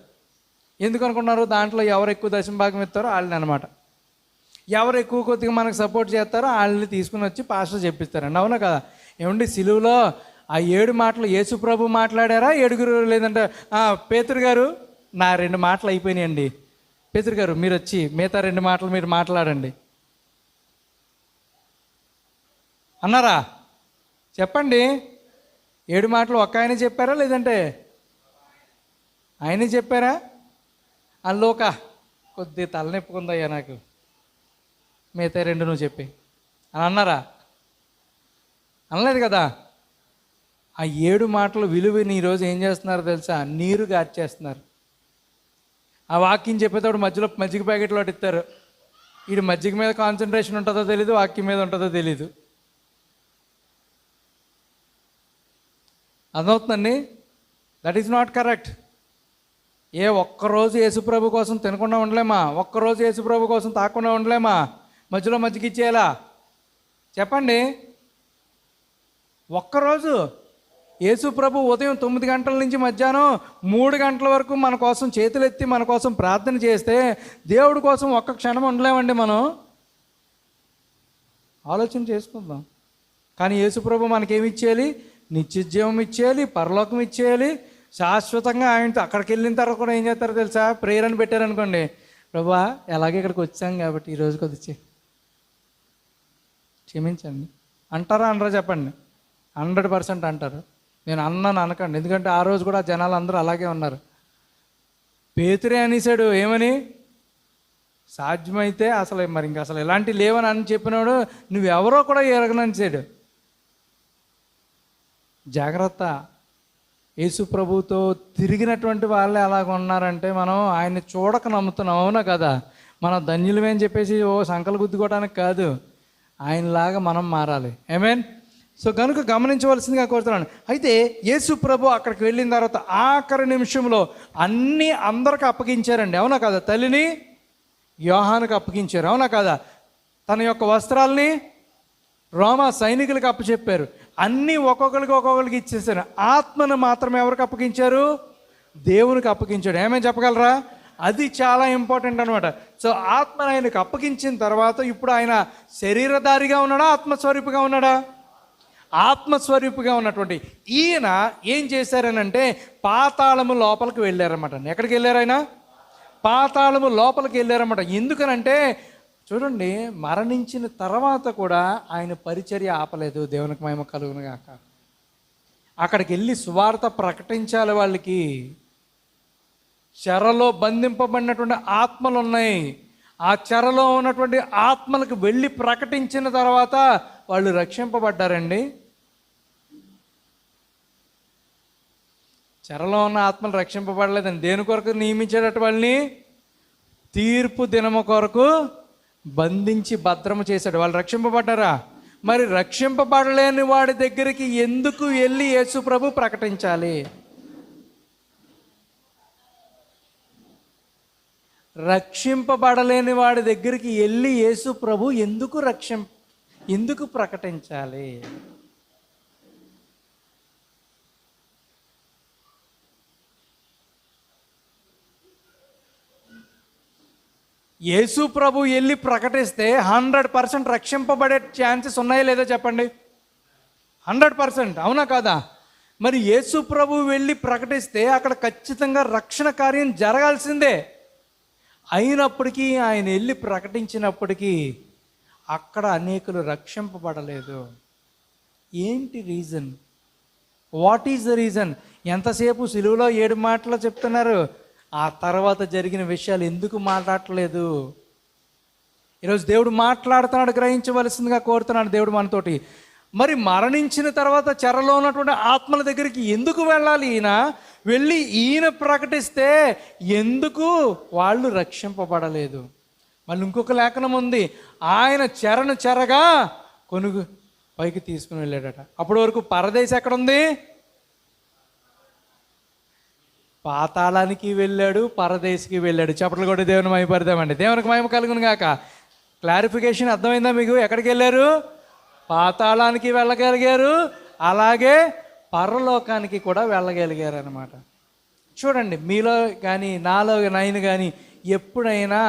ఎందుకు అనుకున్నారు? దాంట్లో ఎవరు ఎక్కువ దశమ భాగం ఇస్తారో వాళ్ళని అనమాట. ఎవరు ఎక్కువ కొద్దిగా మనకు సపోర్ట్ చేస్తారో వాళ్ళని తీసుకుని వచ్చి పాస్టర్ చెప్పిస్తారండి. అవునా కదా? ఏమండి సిలువలో ఆ 7 మాటలు యేసుప్రభు మాట్లాడారా? 7 లేదంటే పేతురు గారు నా 2 మాటలు అయిపోయినాయండి, పేతురు గారు మీరు వచ్చి మిగతా 2 మాటలు మీరు మాట్లాడండి అన్నారా? చెప్పండి. 7 మాటలు ఒక్క ఆయన చెప్పారా లేదంటే ఆయనే చెప్పారా? అల్లోక కొద్ది తలనొప్పుకుందయ్యా నాకు, మిగతా 2 నువ్వు చెప్పి అని అన్నారా? అనలేదు కదా? ఆ 7 మాటలు విలువని ఈరోజు ఏం చేస్తున్నారో తెలుసా? నీరు గార్చేస్తున్నారు. ఆ వాక్యం చెప్పేటప్పుడు మధ్యలో మజ్జిగ ప్యాకెట్లు ఇస్తారు. వీడు మజ్జిగ మీద కాన్సన్ట్రేషన్ ఉంటుందో తెలీదు, వాక్యం మీద ఉంటుందో తెలీదు. అర్థమవుతుందండి? That is not correct. ఒక్కరోజు యేసుప్రభు కోసం తినకుండా ఉండలేమా? ఒక్కరోజు యేసుప్రభు కోసం తాకుండా ఉండలేమా? మధ్యలో మజ్జిగ ఇచ్చేయాలా? చెప్పండి. ఒక్కరోజు యేసుప్రభు ఉదయం 9 గంటల నుంచి మధ్యాహ్నం 3 గంటల వరకు మన కోసం చేతులెత్తి మన కోసం ప్రార్థన చేస్తే దేవుడి కోసం ఒక్క క్షణం ఉండలేమండి మనం. ఆలోచన చేసుకుందాం. కానీ యేసుప్రభు మనకేమి ఇచ్చేయాలి? నిత్యజీవం ఇచ్చేయాలి, పరలోకం ఇచ్చేయాలి, శాశ్వతంగా ఆయనతో. అక్కడికి వెళ్ళిన తర్వాత కూడా ఏం చేస్తారో తెలుసా? ప్రేయర్ అని పెట్టారనుకోండి, ప్రభువా ఎలాగే ఇక్కడికి వచ్చాం కాబట్టి ఈరోజు కొద్దిగా క్షమించండి అంటారా అనరా చెప్పండి? 100% అంటారు. నేను అన్నాను అనకండి, ఎందుకంటే ఆ రోజు కూడా జనాలు అందరూ అలాగే ఉన్నారు. పేతురే అనేసాడు ఏమని? సాధ్యమైతే అసలు మరి ఇంక అసలు ఇలాంటివి లేవని అని చెప్పినాడు, నువ్వెవరో కూడా ఎరగననిసాడు. జాగ్రత్త. యేసు ప్రభుతో తిరిగినటువంటి వాళ్ళే అలాగ ఉన్నారంటే మనం ఆయన్ని చూడక నమ్ముతున్నాం. అవునా కదా? మనం ధన్యులమే అని చెప్పేసి సంకలు గుద్దుకోవడానికి కాదు, ఆయనలాగా మనం మారాలి. ఆమేన్. సో కనుక గమనించవలసిందిగా కోరుతున్నాను. అయితే యేసు ప్రభు అక్కడికి వెళ్ళిన తర్వాత ఆఖరి నిమిషంలో అన్నీ అందరికి అప్పగించారండి. అవునా కదా? తల్లిని యోహానుకు అప్పగించారు. అవునా కదా? తన యొక్క వస్త్రాలని రోమా సైనికులకు అప్పచెప్పారు. అన్నీ ఒక్కొక్కరికి ఇచ్చేసారు. ఆత్మను మాత్రం ఎవరికి అప్పగించారు? దేవునికి అప్పగించాడు. ఏమేమి చెప్పగలరా? అది చాలా ఇంపార్టెంట్ అనమాట. సో ఆత్మను ఆయనకు అప్పగించిన తర్వాత ఇప్పుడు ఆయన శరీరధారిగా ఉన్నాడా, ఆత్మస్వరూపిగా ఉన్నాడా? ఆత్మస్వరూపిగా ఉన్నటువంటి ఈయన ఏం చేశారనంటే పాతాళము లోపలికి వెళ్ళారన్నమాట. ఎక్కడికి వెళ్ళారు ఆయన? పాతాళము లోపలికి వెళ్ళారన్నమాట. ఎందుకనంటే చూడండి, మరణించిన తర్వాత కూడా ఆయన పరిచర్య ఆపలేదు. దేవునికి మహిమ కలుగును గాక. అక్కడికి వెళ్ళి సువార్త ప్రకటించాలి వాళ్ళకి. చెరలో బంధింపబడినటువంటి ఆత్మలు ఉన్నాయి. ఆ చెరలో ఉన్నటువంటి ఆత్మలకు వెళ్ళి ప్రకటించిన తర్వాత వాళ్ళు రక్షింపబడ్డారండి. చెరలో ఉన్న ఆత్మలు రక్షింపబడలేదండి. దేని కొరకు నియమించేటట్టు వాళ్ళని? తీర్పు దినము కొరకు బంధించి భద్రము చేశాడు. వాళ్ళు రక్షింపబడ్డారా? మరి రక్షింపబడలేని వాడి దగ్గరికి ఎందుకు వెళ్ళి యేసు ప్రభు ప్రకటించాలి? రక్షింపబడలేని వాడి దగ్గరికి వెళ్ళి యేసు ప్రభు ఎందుకు ప్రకటించాలి? యేసు ప్రభు వెళ్ళి ప్రకటిస్తే 100% రక్షింపబడే ఛాన్సెస్ ఉన్నాయా లేదా చెప్పండి? 100%, అవునా కాదా? మరి యేసు ప్రభు వెళ్ళి ప్రకటిస్తే అక్కడ ఖచ్చితంగా రక్షణ కార్యం జరగాల్సిందే. అయినప్పటికీ ఆయన వెళ్ళి ప్రకటించినప్పటికీ అక్కడ అనేకులు రక్షింపబడలేదు. ఏంటి reason? What is the reason? ఎంతసేపు సిలువలో 7 మాటలు చెప్తున్నారు, ఆ తర్వాత జరిగిన విషయాలు ఎందుకు మాట్లాడట్లేదు? ఈరోజు దేవుడు మాట్లాడుతున్నాడు, గ్రహించవలసిందిగా కోరుతున్నాడు దేవుడు మనతోటి. మరి మరణించిన తర్వాత చెరలో ఉన్నటువంటి ఆత్మల దగ్గరికి ఎందుకు వెళ్ళాలి ఈయన? వెళ్ళి ఈయన ప్రకటిస్తే ఎందుకు వాళ్ళు రక్షింపబడలేదు? మళ్ళీ ఇంకొక లేఖనం ఉంది, ఆయన చెరగా పైకి తీసుకుని వెళ్ళాడట. అప్పటి వరకు పరదేశం ఎక్కడుంది? పాతాళానికి వెళ్ళాడు, పరదేశికి వెళ్ళాడు. చప్పట్లు కూడా దేవుని మహిమపడదామండి. దేవునికి మహిమ కలుగును గాక. క్లారిఫికేషన్ అర్థమైందా మీకు? ఎక్కడికి వెళ్ళారు? పాతాళానికి వెళ్ళగలిగారు, అలాగే పరలోకానికి కూడా వెళ్ళగలిగారు అన్నమాట. చూడండి, మీలో కానీ నాలో నైన్ కానీ ఎప్పుడైనా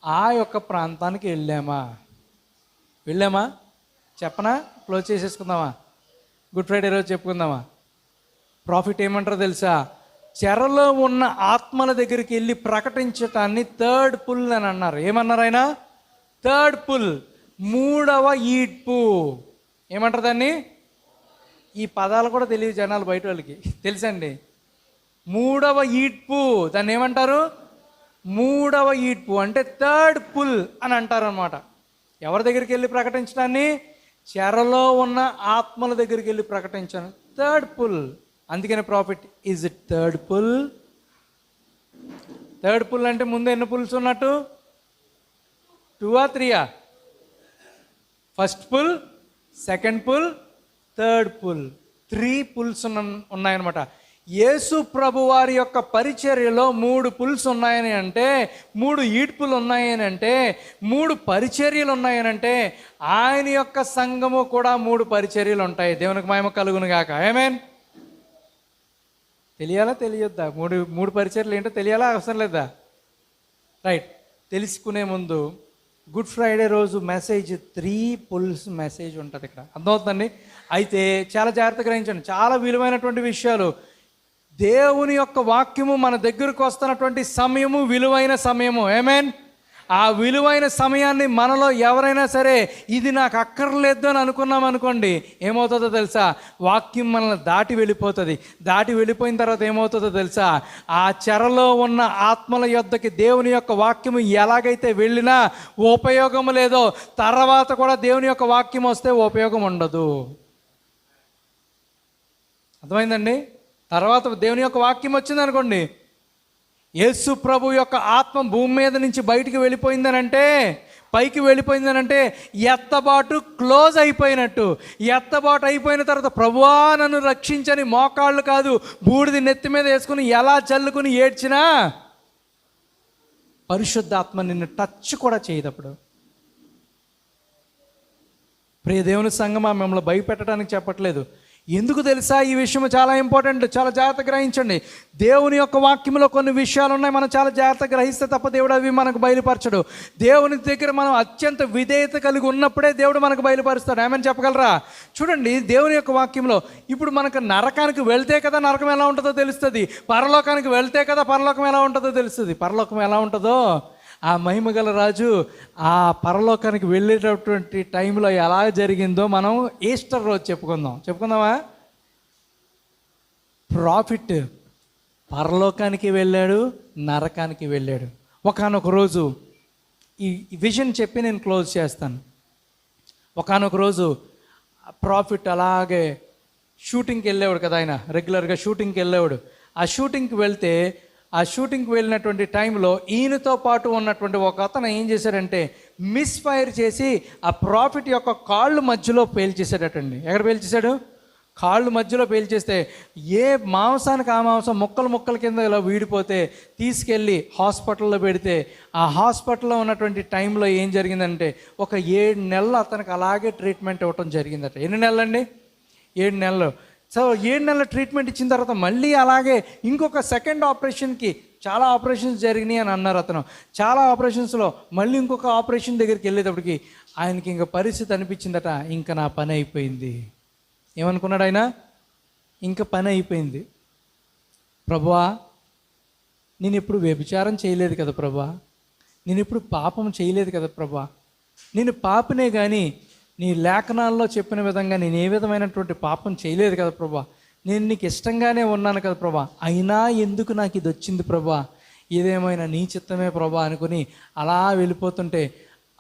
ఆ యొక్క ప్రాంతానికి వెళ్ళామా? చెప్పనా? క్లోజ్ చేసేసుకుందామా? గుడ్ ఫ్రైడే రోజు చెప్పుకుందామా? ప్రాఫిట్ ఏమంటారో తెలుసా? చెరలో ఉన్న ఆత్మల దగ్గరికి వెళ్ళి ప్రకటించటాన్ని థర్డ్ పుల్ అని అన్నారు. ఏమన్నారు ఆయన? థర్డ్ పుల్, 3వ ఈడ్పు. ఏమంటారు దాన్ని? ఈ పదాలు కూడా తెలియదు జనాలు, బయట వాళ్ళకి తెలుసండి. 3వ ఈడ్పు, దాన్ని ఏమంటారు? 3వ ఈడ్పు అంటే థర్డ్ పుల్ అని అంటారు అనమాట. ఎవరి దగ్గరికి వెళ్ళి ప్రకటించడాన్ని? చెరలో ఉన్న ఆత్మల దగ్గరికి వెళ్ళి ప్రకటించాను, థర్డ్ పుల్. అందుకనే prophet is it third pull. Third pull అంటే ముందు ఎన్ని పుల్స్ ఉన్నట్టు? 2 or 3? First pull, second pull, third pull. 3 pulls ఉన్నాయన్నమాట. యేసు ప్రభు వారి యొక్క పరిచర్యలో 3 పుల్స్ ఉన్నాయని అంటే, 3 ఈడ్పులు ఉన్నాయని అంటే, 3 పరిచర్యలు ఉన్నాయని అంటే, ఆయన యొక్క సంఘము కూడా 3 పరిచర్యలు ఉంటాయి. దేవునికి మహిమ కలుగును గాక. ఆమేన్. తెలియాలా తెలియొద్దా? 3 పరిచర్యలు ఏంటో తెలియాలా అవసరం లేదా? రైట్. తెలుసుకునే ముందు గుడ్ ఫ్రైడే రోజు మెసేజ్ 3 పుల్స్ మెసేజ్ ఉంటుంది ఇక్కడ, అర్థమవుతుందండి? అయితే చాలా జాగ్రత్తగా గ్రహించండి, చాలా విలువైనటువంటి విషయాలు. దేవుని యొక్క వాక్యము మన దగ్గరకు వస్తున్నటువంటి సమయము విలువైన సమయము. ఆమేన్. ఆ విలువైన సమయాన్ని మనలో ఎవరైనా సరే ఇది నాకు అక్కర్లేదు అని అనుకున్నాం అనుకోండి, ఏమవుతుందో తెలుసా? వాక్యం మనల్ని దాటి వెళ్ళిపోతుంది. దాటి వెళ్ళిపోయిన తర్వాత ఏమవుతుందో తెలుసా? ఆ చెరలో ఉన్న ఆత్మల యొద్దకి దేవుని యొక్క వాక్యము ఎలాగైతే వెళ్ళినా ఉపయోగం లేదో, తర్వాత కూడా దేవుని యొక్క వాక్యం వస్తే ఉపయోగం ఉండదు. అర్థమైందండి? తర్వాత దేవుని యొక్క వాక్యం వచ్చింది అనుకోండి, యేసు ప్రభు యొక్క ఆత్మ భూమి మీద నుంచి బయటికి వెళ్ళిపోయిందనంటే, పైకి వెళ్ళిపోయిందనంటే ఎత్తబాటు క్లోజ్ అయిపోయినట్టు. ఎత్తబాటు అయిపోయిన తర్వాత ప్రభువా నన్ను రక్షించని మోకాళ్ళు కాదు, బూడిది నెత్తి మీద వేసుకుని ఎలా చల్లుకుని ఏడ్చినా పరిశుద్ధాత్మ నిన్ను టచ్ కూడా చేయదప్పుడు. ప్రియ దేవుని సంగమా, మిమ్మల్ని భయపెట్టడానికి చెప్పట్లేదు. ఎందుకు తెలుసా? ఈ విషయం చాలా ఇంపార్టెంట్, చాలా జాగ్రత్తగా గ్రహించండి. దేవుని యొక్క వాక్యంలో కొన్ని విషయాలు ఉన్నాయి, మనం చాలా జాగ్రత్తగా గ్రహిస్తే తప్ప దేవుడు అవి మనకు బయలుపరచడు. దేవుని దగ్గర మనం అత్యంత విధేయత కలిగి ఉన్నప్పుడే దేవుడు మనకు బయలుపరుస్తాడు. ఏమని చెప్పగలరా? చూడండి, దేవుని యొక్క వాక్యంలో ఇప్పుడు మనకు నరకానికి వెళ్తే కదా నరకం ఎలా ఉంటుందో తెలుస్తుంది, పరలోకానికి వెళ్తే కదా పరలోకం ఎలా ఉంటుందో తెలుస్తుంది. పరలోకం ఎలా ఉంటుందో, ఆ మహిమగల రాజు ఆ పరలోకానికి వెళ్ళేటటువంటి టైంలో ఎలా జరిగిందో మనం ఈస్టర్ రోజు చెప్పుకుందామా? ప్రాఫిట్ పరలోకానికి వెళ్ళాడు, నరకానికి వెళ్ళాడు. ఒకానొక రోజు ఈ విజన్ చెప్పి నేను క్లోజ్ చేస్తాను. ఒకానొక రోజు ప్రాఫిట్ అలాగే షూటింగ్కి వెళ్ళేవాడు కదా, ఆయన రెగ్యులర్గా షూటింగ్కి వెళ్ళేవాడు. ఆ షూటింగ్కి వెళ్తే ఆ షూటింగ్కి వెళ్ళినటువంటి టైంలో ఈయనతో పాటు ఉన్నటువంటి ఒక అతను ఏం చేశాడంటే మిస్ఫైర్ చేసి ఆ ప్రాఫిట్ యొక్క కాళ్ళు మధ్యలో పేల్చేసాడటండి. ఎక్కడ పేల్చేశాడు? కాళ్ళు మధ్యలో పేల్చేస్తే ఏ మాంసానికి ఆ మాంసం ముక్కలు ముక్కల కింద ఇలా వీడిపోతే తీసుకెళ్ళి హాస్పిటల్లో పెడితే ఆ హాస్పిటల్లో ఉన్నటువంటి టైంలో ఏం జరిగిందంటే ఒక 7 నెలలు అతనికి అలాగే ట్రీట్మెంట్ ఇవ్వటం జరిగిందట. ఎన్ని నెలలండి? 7 నెలలు. సో 7 నెలల ట్రీట్మెంట్ ఇచ్చిన తర్వాత మళ్ళీ అలాగే ఇంకొక సెకండ్ ఆపరేషన్కి, చాలా ఆపరేషన్స్ జరిగినాయి అని అన్నారు అతను. చాలా ఆపరేషన్స్లో మళ్ళీ ఇంకొక ఆపరేషన్ దగ్గరికి వెళ్ళేటప్పటికి ఆయనకి ఇంకా పరిస్థితి అనిపించిందట, ఇంకా నా పని అయిపోయింది. ఏమనుకున్నాడు ఆయన? ఇంకా పని అయిపోయింది. ప్రభువా, నేను ఎప్పుడు వ్యభిచారం చేయలేదు కదా ప్రభువా, నేను ఎప్పుడు పాపం చేయలేదు కదా ప్రభువా, నేను పాపనే కానీ నీ లేఖనాల్లో చెప్పిన విధంగా నేను ఏ విధమైనటువంటి పాపం చేయలేదు కదా ప్రభువా, నేను నీకు ఇష్టంగానే ఉన్నాను కదా ప్రభువా, అయినా ఎందుకు నాకు ఇది వచ్చింది ప్రభువా, ఏదేమైనా నీ చిత్తమే ప్రభువా అనుకుని అలా వెళ్ళిపోతుంటే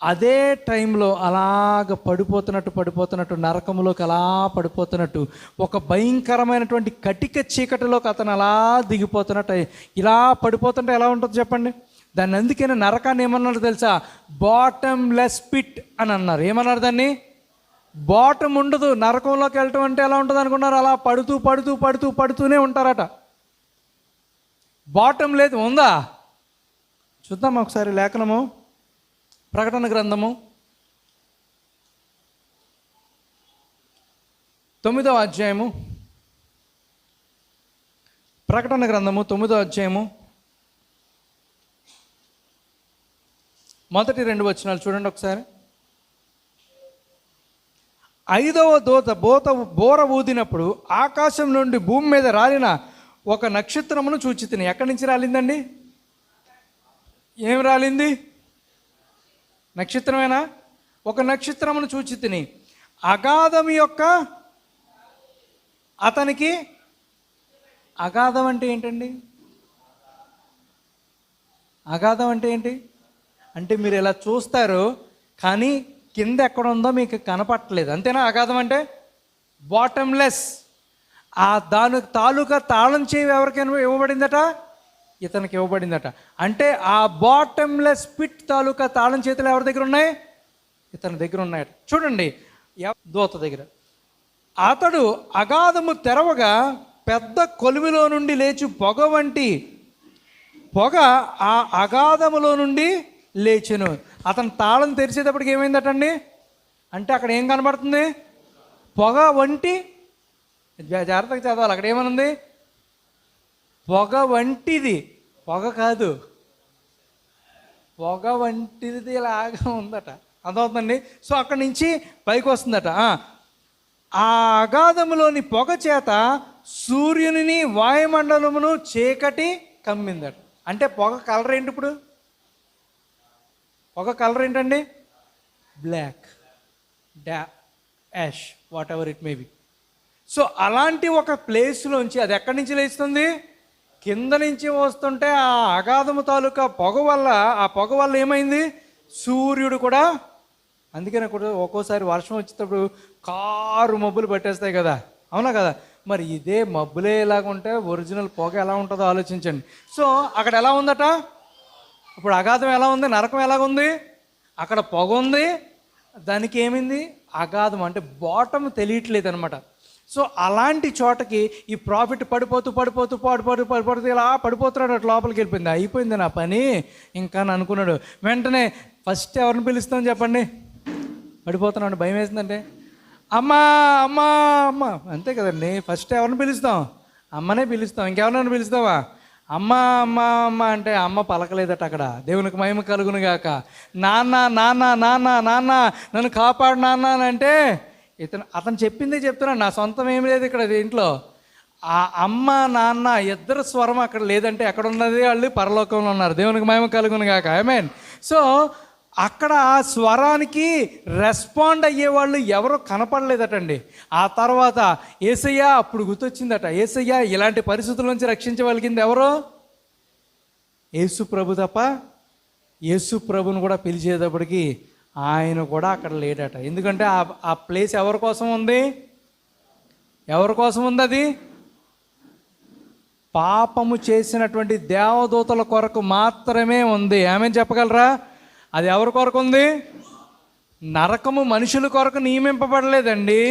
అదే టైంలో అలాగ పడిపోతున్నట్టు నరకంలోకి అలా పడిపోతున్నట్టు ఒక భయంకరమైనటువంటి కటిక చీకటిలోకి అతను అలా దిగిపోతున్నట్టు ఇలా పడిపోతుంటే ఎలా ఉంటుంది చెప్పండి? దాన్ని అందుకనే నరకాన్ని ఏమన్నారు తెలుసా? బాటమ్లెస్ పిట్ అని అన్నారు. ఏమన్నారు దాన్ని? బాటమ్ ఉండదు. నరకంలోకి వెళ్ళటం అంటే ఎలా ఉంటుంది అనుకున్నారు? అలా పడుతూనే ఉంటారట. బాటమ్ లేదు. ఉందా? చూద్దాం ఒకసారి లేఖనము, ప్రకటన గ్రంథము 9వ అధ్యాయము. ప్రకటన గ్రంథము 9వ అధ్యాయము మొదటి 2 వచనాలు చూడండి ఒకసారి. 5వ దూత బోర ఊదినప్పుడు ఆకాశం నుండి భూమి మీద రాలిన ఒక నక్షత్రమును చూచితిని. ఎక్కడి నుంచి రాలిందండి? ఏం రాలింది? నక్షత్రమేనా? ఒక నక్షత్రమును చూచితిని. అగాధం యొక్క అతనికి, అగాధం అంటే ఏంటండి? అగాధం అంటే ఏంటి? అంటే మీరు ఇలా చూస్తారు కానీ కింద ఎక్కడ ఉందో మీకు కనపట్టలేదు, అంతేనా? అగాధం అంటే బాటమ్లెస్. ఆ దాని తాలూకా తాళం చేయి ఎవరికైనా ఇవ్వబడిందట? ఇతనికి ఇవ్వబడిందట. అంటే ఆ బాటమ్లెస్ పిట్ తాలూకా తాళం చేతులు ఎవరి దగ్గర ఉన్నాయి? ఇతని దగ్గర ఉన్నాయట. చూడండి, దూత దగ్గర. అతడు అగాధము తెరవగా పెద్ద కొలిమిలో నుండి లేచి పొగ వంటి పొగ ఆ అగాధములో నుండి లేచెను. అతను తాళం తెరిచేటప్పటికి ఏమైందటండి? అంటే అక్కడ ఏం కనబడుతుంది? పొగ వంటి, జాగ్రత్తగా చదవాలి, అక్కడ ఏమనుంది? పొగ వంటిది, పొగ కాదు, పొగ వంటిది లాగా ఉందట. అర్థమవుతుందండి? సో అక్కడి నుంచి పైకి వస్తుందట. ఆ అగాధములోని పొగ చేత సూర్యుని వాయుమండలమును చీకటి కమ్మిందట. అంటే పొగ కలర్ ఏంటి? ఇప్పుడు పొగ కలర్ ఏంటండి? Black, ash, whatever it may be. So అలాంటి ఒక ప్లేస్లోంచి అది ఎక్కడి నుంచి లేస్తుంది? కింద నుంచి వస్తుంటే ఆ అగాధము తాలూకా పొగ వల్ల, ఆ పొగ వల్ల ఏమైంది? సూర్యుడు కూడా, అందుకనే కూడా ఒక్కోసారి వర్షం వచ్చేటప్పుడు కారు మబ్బులు పట్టేస్తాయి కదా, అవునా కదా? మరి ఇదే మబ్బులే ఎలాగ ఉంటే ఒరిజినల్ పొగ ఎలా ఉంటుందో ఆలోచించండి. సో అక్కడ ఎలా ఉందట? ఇప్పుడు అగాధం ఎలా ఉంది? నరకం ఎలాగుంది? అక్కడ పొగ ఉంది, దానికి ఏమైంది? అగాధం అంటే బాటమ్ తెలియట్లేదు అనమాట. సో అలాంటి చోటకి ఈ ప్రాఫిట్ పడిపోతూ ఇలా పడిపోతున్నాడు. అటు లోపలికి వెళ్ళిపోయింది. అయిపోయింది నా పని ఇంకా అని అనుకున్నాడు. వెంటనే ఫస్ట్ ఎవరిని పిలుస్తాం చెప్పండి? పడిపోతున్నాడు, భయం వేసిందంటే అమ్మా అమ్మా అమ్మ, అంతే కదండి. ఫస్ట్ ఎవరిని పిలుస్తాం? అమ్మనే పిలుస్తాం. ఇంకెవరినైనా పిలుస్తావా? అమ్మ అమ్మ అమ్మ అంటే అమ్మ పలకలేదట. అక్కడ దేవునికి మహిమ కలుగును గాక. నాన్న నాన్న నాన్న నాన్న నన్ను కాపాడు నాన్న అని అంటే అతను చెప్పిందే చెప్తున్నాడు, నా సొంతం ఏమి లేదు ఇక్కడ ఇంట్లో. ఆ అమ్మ నాన్న ఇద్దరు స్వరం అక్కడ లేదంటే ఎక్కడ ఉన్నది? వాళ్ళు పరలోకంలో ఉన్నారు. దేవునికి మహిమ కలుగును గాక. ఆమేన్. సో అక్కడ ఆ స్వరానికి రెస్పాండ్ అయ్యేవాళ్ళు ఎవరో కనపడలేదటండి. ఆ తర్వాత యేసయ్య అప్పుడు గుర్తొచ్చిందట, యేసయ్య ఇలాంటి పరిస్థితుల నుంచి రక్షించగలిగింది ఎవరో? యేసు ప్రభు తప్ప. యేసు ప్రభుని కూడా పిలిచేటప్పటికి ఆయన కూడా అక్కడ లేడట. ఎందుకంటే ఆ ప్లేస్ ఎవరి కోసం ఉంది? ఎవరి కోసం ఉంది అది? పాపము చేసినటువంటి దేవదూతల కొరకు మాత్రమే ఉంది. ఆమేన్ చెప్పగలరా? అది ఎవరి కొరకు ఉంది? నరకము మనుషుల కొరకు నియమింపబడలేదండి.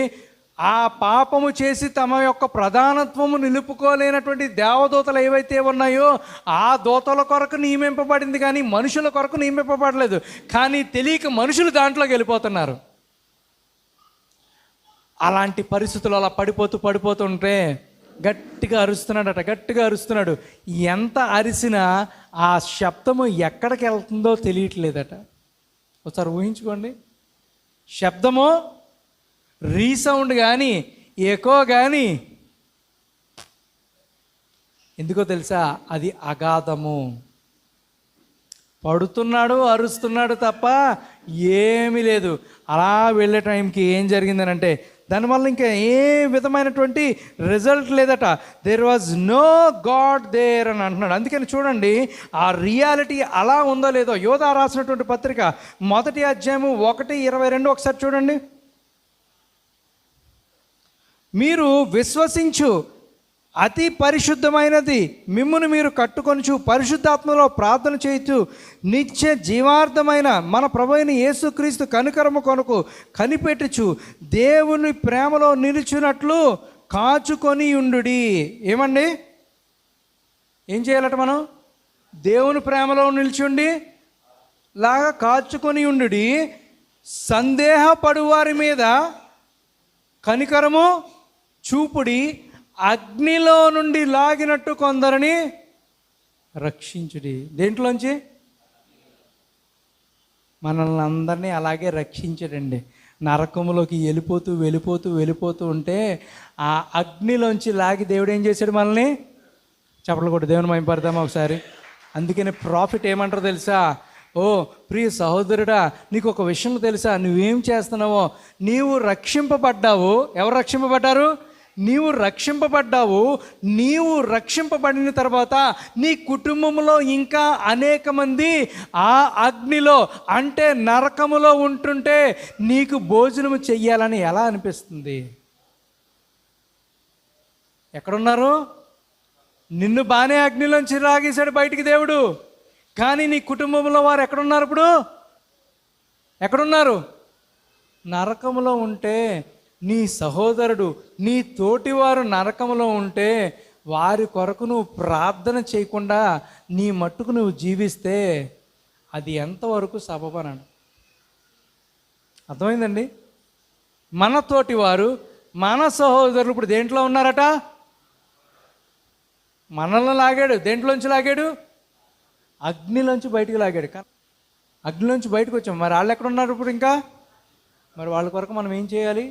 ఆ పాపము చేసి తమ యొక్క ప్రధానత్వము నిలుపుకోలేనటువంటి దేవదూతలు ఏవైతే ఉన్నాయో ఆ దూతల కొరకు నియమింపబడింది, కానీ మనుషుల కొరకు నియమింపబడలేదు. కానీ తెలియక మనుషులు దాంట్లోకి వెళ్ళిపోతున్నారు. అలాంటి పరిస్థితులు అలా పడిపోతుంటే గట్టిగా అరుస్తున్నాడు. ఎంత అరిసినా ఆ శబ్దము ఎక్కడికి వెళ్తుందో తెలియట్లేదట. ఒకసారి ఊహించుకోండి. శబ్దము రీసౌండ్ కానీ ఎకో కానీ, ఎందుకో తెలుసా? అది అగాధము. పడుతున్నాడు, అరుస్తున్నాడు తప్ప ఏమీ లేదు. అలా వెళ్ళే టైంకి ఏం జరిగిందని అంటే దానివల్ల ఇంకా ఏ విధమైనటువంటి రిజల్ట్ లేదట. There was no God there అని అంటున్నాడు. అందుకని చూడండి ఆ రియాలిటీ అలా ఉందో లేదో. యోధా రాసినటువంటి పత్రిక 1వ అధ్యాయము 1:22 ఒకసారి చూడండి. మీరు విశ్వసించు అతి పరిశుద్ధమైనది మిమ్మును మీరు కట్టుకొనుచు పరిశుద్ధాత్మలో ప్రార్థన చేయుచు నిత్య జీవార్థమైన మన ప్రభువైన యేసుక్రీస్తు కనికరము కొరకు కనిపెట్టుచు దేవుని ప్రేమలో నిలుచున్నట్లు కాచుకొని ఉండుడి. ఏమండి? ఏం చేయాలట మనం? దేవుని ప్రేమలో నిల్చుండి లాగా కాచుకొని ఉండుడి. సందేహపడు వారి మీద కనికరము చూపుడి, అగ్నిలో నుండి లాగినట్టు కొందరిని రక్షించుడి. దేంట్లోంచి? మనల్ని అందరినీ అలాగే రక్షించడండి. నరకములోకి వెళ్ళిపోతూ ఉంటే ఆ అగ్నిలోంచి లాగి దేవుడు ఏం చేశాడు? మనల్ని చెప్పలు కూడా దేవుని మహిమపడదామా ఒకసారి. అందుకని ప్రాఫిట్ ఏమంటారో తెలుసా? ఓ ప్రియ సహోదరుడా, నీకు ఒక విషయం తెలుసా? నువ్వేం చేస్తున్నావో, నీవు రక్షింపబడ్డావు. ఎవరు రక్షింపబడ్డారు? నీవు రక్షింపబడ్డావు. నీవు రక్షింపబడిన తర్వాత నీ కుటుంబంలో ఇంకా అనేక మంది ఆ అగ్నిలో అంటే నరకములో ఉంటుంటే నీకు భోజనం చెయ్యాలని ఎలా అనిపిస్తుంది? ఎక్కడున్నారు? నిన్ను బాగానే అగ్నిలోంచి రాగేశాడు బయటికి దేవుడు, కానీ నీ కుటుంబంలో వారు ఎక్కడున్నారు? ఇప్పుడు ఎక్కడున్నారు? నరకములో ఉంటే నీ సహోదరుడు, నీ తోటివారు నరకములో ఉంటే వారి కొరకు నువ్వు ప్రార్థన చేయకుండా నీ మట్టుకు నువ్వు జీవిస్తే అది ఎంతవరకు సబబనడు? అర్థమైందండి? మన తోటివారు, మన సహోదరులు ఇప్పుడు దేంట్లో ఉన్నారట? మనల్ని లాగాడు. దేంట్లోంచి లాగాడు? అగ్నిలోంచి బయటికి లాగాడు. అగ్నిలోంచి బయటకు వచ్చాం. మరి వాళ్ళు ఎక్కడ ఉన్నారు ఇప్పుడు? ఇంకా మరి వాళ్ళ కొరకు మనం ఏం చేయాలి?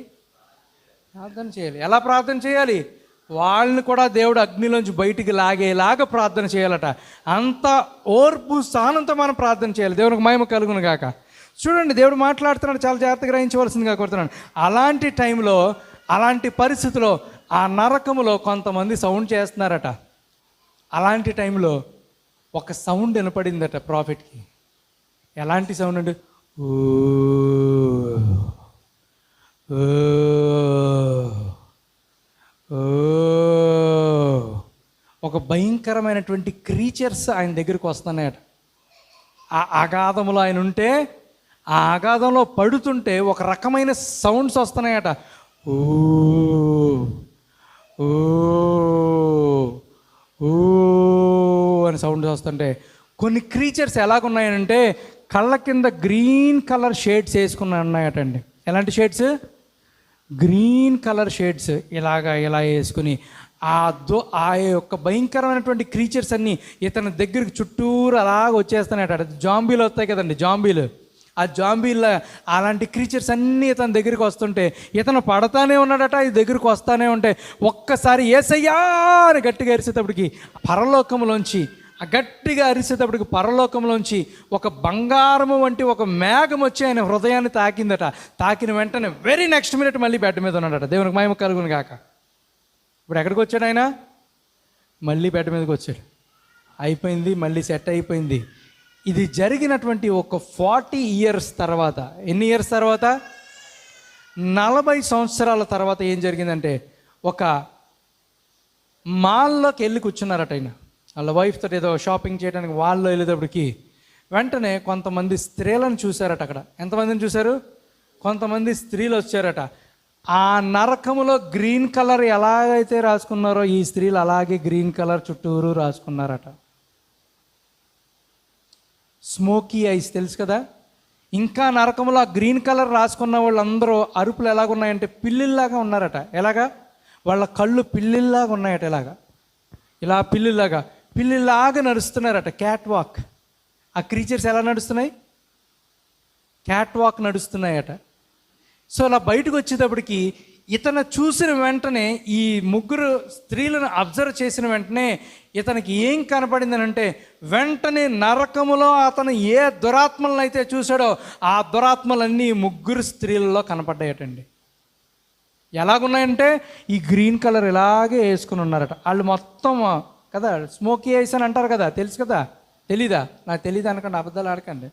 ప్రార్థన చేయాలి. ఎలా ప్రార్థన చేయాలి? వాళ్ళని కూడా దేవుడు అగ్నిలోంచి బయటికి లాగేలాగా ప్రార్థన చేయాలట. అంత ఓర్పు సహనంతో మనం ప్రార్థన చేయాలి. దేవునికి మహిమ కలుగును గాక. చూడండి, దేవుడు మాట్లాడుతున్నాడు, చాలా జాగ్రత్తగా గ్రహించవలసిందిగా కోరుతున్నాను. అలాంటి టైంలో, అలాంటి పరిస్థితిలో ఆ నరకములో కొంతమంది సౌండ్ చేస్తున్నారట. అలాంటి టైంలో ఒక సౌండ్ వినపడిందట ప్రాఫిట్కి. ఎలాంటి సౌండ్ అంటే ఒక భయంకరమైనటువంటి క్రీచర్స్ ఆయన దగ్గరికి వస్తున్నాయట. ఆ అగాధంలో ఆయన ఉంటే, ఆ అగాధంలో పడుతుంటే ఒక రకమైన సౌండ్స్ వస్తున్నాయట. ఓ ఓ ఓ అని సౌండ్స్ వస్తుంటే కొన్ని క్రీచర్స్ ఎలాగున్నాయంటే కళ్ళ కింద గ్రీన్ కలర్ షేడ్స్ వేసుకుని ఉన్నాయటండి. ఎలాంటి షేడ్స్? గ్రీన్ కలర్ షేడ్స్ ఇలా వేసుకుని ఆ యొక్క భయంకరమైనటువంటి క్రీచర్స్ అన్నీ ఇతని దగ్గరికి చుట్టూరు అలాగ వచ్చేస్తున్నాయట. జాంబీలు వస్తాయి కదండి, జాంబీలు. ఆ జాంబీల అలాంటి క్రీచర్స్ అన్నీ ఇతని దగ్గరికి వస్తుంటే ఇతను పడతానే ఉన్నాడట. ఈ దగ్గరికి వస్తానే ఉంటే ఒక్కసారి యేసయ్యా అని గట్టిగా అరిసేటప్పటికి పరలోకంలోంచి గట్టిగా అరిసేటప్పటికి పరలోకంలోంచి ఒక బంగారము వంటి ఒక మేఘం వచ్చి ఆయన హృదయాన్ని తాకిందట. తాకిన వెంటనే వెరీ నెక్స్ట్ మినిట్ మళ్ళీ బెడ్ మీద ఉన్నాడట. దేవునికి మహిమ కలుగును గాక. ఇప్పుడు ఎక్కడికి వచ్చాడు ఆయన? మళ్ళీ బెడ్ మీదకి వచ్చాడు. అయిపోయింది, మళ్ళీ సెట్ అయిపోయింది. ఇది జరిగినటువంటి ఒక 40 years తర్వాత, ఎన్ని ఇయర్స్ తర్వాత? 40 సంవత్సరాల తర్వాత ఏం జరిగిందంటే, ఒక మాల్లోకి వెళ్ళి కూర్చున్నారట ఆయన. వాళ్ళ వైఫ్ తోటి ఏదో షాపింగ్ చేయడానికి వాళ్ళు వెళ్ళేటప్పటికి వెంటనే కొంతమంది స్త్రీలను చూశారట అక్కడ. ఎంతమందిని చూశారు? కొంతమంది స్త్రీలు వచ్చారట. ఆ నరకములో గ్రీన్ కలర్ ఎలాగైతే రాసుకున్నారో ఈ స్త్రీలు అలాగే గ్రీన్ కలర్ చుట్టూరు రాసుకున్నారట. స్మోకీ ఐస్ తెలుసు కదా. ఇంకా నరకములో ఆ గ్రీన్ కలర్ రాసుకున్న వాళ్ళందరూ అరుపులు ఎలాగున్నాయంటే పిల్లిల్లాగా ఉన్నారట. ఎలాగా? వాళ్ళ కళ్ళు పిల్లిల్లాగా ఉన్నాయట. ఇలా పిల్లిలాగా నడుస్తున్నారట. Cat walk. ఆ క్రీచర్స్ ఎలా నడుస్తున్నాయి? Cat walk నడుస్తున్నాయట. సో అలా బయటకు వచ్చేటప్పటికి ఇతను చూసిన వెంటనే, ఈ ముగ్గురు స్త్రీలను అబ్జర్వ్ చేసిన వెంటనే ఇతనికి ఏం కనపడిందని అంటే, వెంటనే నరకములో అతను ఏ దురాత్మలను అయితే చూశాడో ఆ దురాత్మలన్నీ ముగ్గురు స్త్రీలలో కనపడ్డాయటండి. ఎలాగున్నాయంటే ఈ గ్రీన్ కలర్ ఇలాగే వేసుకుని ఉన్నారట. వాళ్ళు మొత్తం కదా స్మోకీ ఐస్ అని అంటారు కదా, తెలుసు కదా? తెలీదా? నాకు తెలీదు అనకండి, అబద్ధాలు ఆడకండి.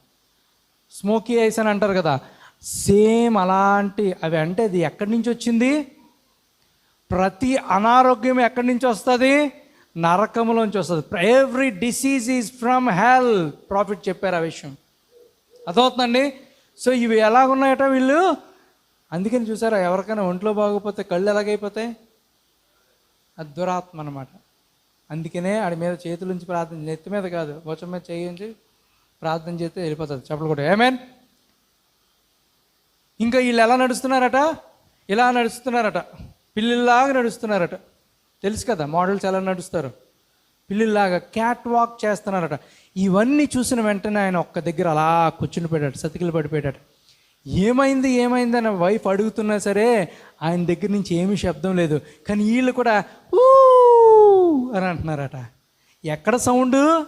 స్మోకీ ఐస్ అని అంటారు కదా, సేమ్ అలాంటి అవి. అంటే అది ఎక్కడి నుంచి వచ్చింది? ప్రతి అనారోగ్యం ఎక్కడి నుంచి వస్తుంది? నరకములోంచి వస్తుంది. Every disease is from hell. Profit చెప్పారు ఆ విషయం. అర్థమవుతుందండి? సో ఇవి ఎలాగున్నాయట వీళ్ళు. అందుకని చూసారా, ఎవరికైనా ఒంట్లో బాగోపోతే కళ్ళు ఎలాగైపోతాయి? అది దురాత్మ అన్నమాట. అందుకనే ఆడి మీద చేతులుంచి ప్రార్థన, నెత్తి మీద కాదు, భుజం మీద చేయించి ప్రార్థన చేస్తే వెళ్ళిపోతుంది. చెప్పలు కూడా ఏమేన్. ఇంకా వీళ్ళు ఎలా నడుస్తున్నారట? ఇలా నడుస్తున్నారట, పిల్లిలాగా నడుస్తున్నారట. తెలుసు కదా మోడల్స్ ఎలా నడుస్తారు? పిల్లిలాగా క్యాట్ వాక్ చేస్తున్నారట. ఇవన్నీ చూసిన వెంటనే ఆయన ఒక్క దగ్గర అలా కూర్చుని పోయాడు, సతికిలు పడిపోయాడు. ఏమైంది అని వైఫ్ అడుగుతున్నా సరే ఆయన దగ్గర నుంచి ఏమీ శబ్దం లేదు. కానీ వీళ్ళు కూడా ఊ అని అంటున్నారట. ఎక్కడ సౌండ్?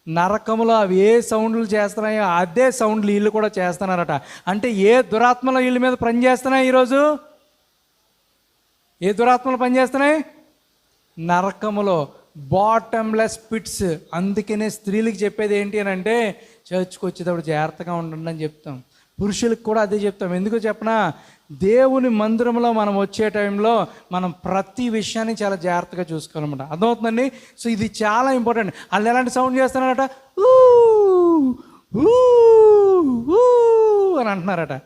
నరకములో అవి ఏ సౌండ్లు చేస్తున్నాయో అదే సౌండ్లు వీళ్ళు కూడా చేస్తున్నారట. అంటే ఏ దురాత్మలు వీళ్ళ మీద పనిచేస్తున్నాయి ఈరోజు? ఏ దురాత్మలు పనిచేస్తున్నాయి? నరకములో బాటమ్లెస్ పిట్స్. అందుకనే స్త్రీలకు చెప్పేది ఏంటి అని అంటే, చర్చ్కి వచ్చేటప్పుడు జాగ్రత్తగా ఉండండి అని చెప్తాం. పురుషులకు కూడా అదే చెప్తాం. ఎందుకు చెప్పనా? దేవుని మందిరంలో మనం వచ్చే టైంలో మనం ప్రతి విషయాన్ని చాలా జాగ్రత్తగా చూసుకోవాలన్నమాట. అర్థమవుతుందండి? సో ఇది చాలా ఇంపార్టెంట్. వాళ్ళు ఎలాంటి సౌండ్ చేస్తున్నారట? ఊ ఊ ఊ అని అంటున్నారట.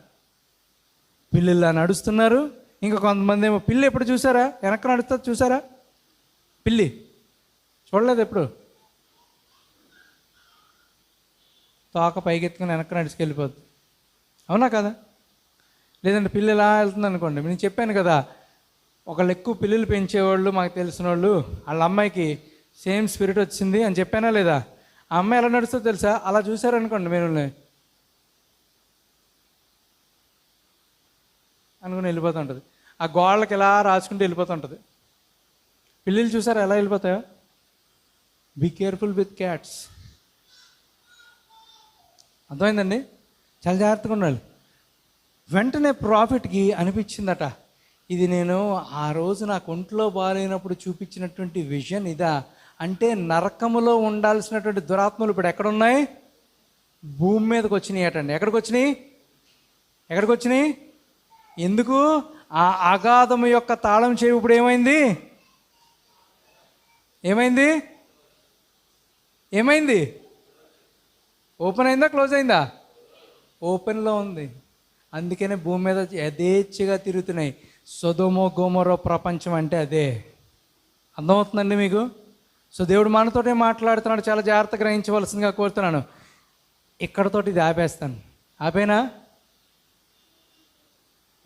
పిల్లిలా నడుస్తున్నారు. ఇంకా కొంతమంది ఏమో, పిల్లి ఎప్పుడు చూసారా? వెనక్కి నడుస్తుంది చూసారా? పిల్లి చూడలేదు ఎప్పుడు? తోక పైకెత్తుకుని వెనక్కి నడుచుకెళ్ళిపోద్ది. అవునా కదా? లేదంటే పిల్లి ఎలా వెళ్తుంది అనుకోండి. నేను చెప్పాను కదా, ఒకళ్ళు ఎక్కువ పిల్లలు పెంచేవాళ్ళు మాకు తెలిసిన వాళ్ళు, వాళ్ళ అమ్మాయికి సేమ్ స్పిరిట్ వచ్చింది అని చెప్పానా లేదా? ఆ అమ్మాయి ఎలా నడుస్తుందో తెలుసా? అలా చూసారనుకోండి మీరు అనుకుని వెళ్ళిపోతుంటుంది. ఆ గోళ్ళకి ఎలా రాసుకుంటూ వెళ్ళిపోతుంటుంది. పిల్లలు చూసారా ఎలా వెళ్ళిపోతాయో? Be careful with cats. అర్థమైందండి? చాలా జాగ్రత్తగా ఉండాలి. వెంటనే ప్రాఫిట్కి అనిపించిందట, ఇది నేను ఆ రోజు నాకు ఒంట్లో బాగాలేనప్పుడు చూపించినటువంటి విజన్ ఇదా? అంటే నరకములో ఉండాల్సినటువంటి దురాత్మలు ఇప్పుడు ఎక్కడున్నాయి? భూమి మీదకి వచ్చినాయి అటండి. ఎక్కడికి వచ్చినాయి? ఎందుకు? ఆ అగాధము యొక్క తాళం చెవి ఇప్పుడు ఏమైంది? ఓపెన్ అయిందా? క్లోజ్ అయిందా? ఓపెన్లో ఉంది. అందుకనే భూమి మీద యథేచ్ఛగా తిరుగుతున్నాయి. సొదొమ గొమొర ప్రపంచం అంటే అదే. అర్థమవుతుందండి మీకు? సో దేవుడు మనతోటే మాట్లాడుతున్నాడు. చాలా జాగ్రత్తగా గ్రహించవలసిందిగా కోరుతున్నాను. ఇక్కడతోటి ఇది ఆపేస్తాను. ఆపేనా?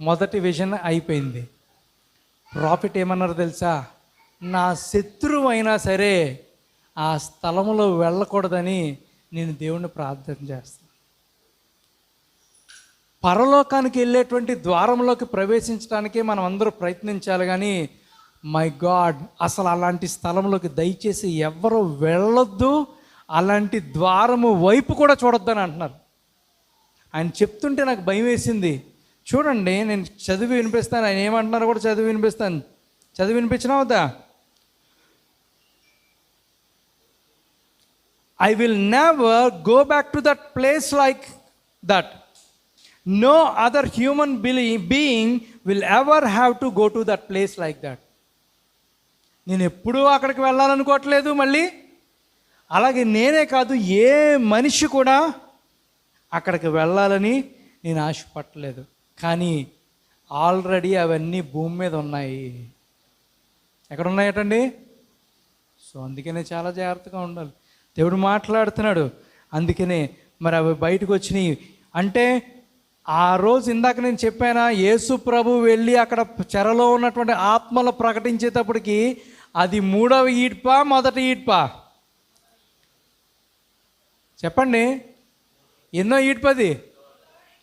మొదటి విజన్ అయిపోయింది. ప్రాఫిట్ ఏమన్నారు తెలుసా? నా శత్రువు అయినా సరే ఆ స్థలంలో వెళ్ళకూడదని నేను దేవుణ్ణి ప్రార్థన చేస్తాను. పరలోకానికి వెళ్ళేటువంటి ద్వారంలోకి ప్రవేశించడానికే మనం అందరూ ప్రయత్నించాలి. కానీ మై గాడ్, అసలు అలాంటి స్థలంలోకి దయచేసి ఎవ్వరూ వెళ్ళొద్దు. అలాంటి ద్వారము వైపు కూడా చూడొద్దని అంటున్నారు. ఆయన చెప్తుంటే నాకు భయం వేసింది. చూడండి, నేను చదివి వినిపిస్తాను, ఆయన ఏమంటున్నారో కూడా చదివి వినిపిస్తాను. చదివి వినిపించినా వద్దా? I will never go back to that place like that. No other human being will ever have to go to that place like that. నేను ఎప్పుడూ అక్కడికి వెళ్ళాలనుకోవట్లేదు మళ్ళీ. అలాగే నేనే కాదు, ఏ మనిషి కూడా అక్కడికి వెళ్ళాలని నేను ఆశపడలేదు. కానీ ఆల్రెడీ అవన్నీ భూమి మీద ఉన్నాయి. ఎక్కడ ఉన్నాయటండి? సో అందుకనే చాలా జాగ్రత్తగా ఉండాలి. దేవుడు మాట్లాడుతున్నాడు. అందుకనే మరి అవి బయటకు వచ్చినాయి. అంటే ఆ రోజు ఇందాక నేను చెప్పానా, యేసు ప్రభు వెళ్ళి అక్కడ చెరలో ఉన్నటువంటి ఆత్మలు ప్రకటించేటప్పటికి అది 3వ ఈడ్పా, మొదటి ఈడ్పా? చెప్పండి, ఎన్నో ఈడ్పది?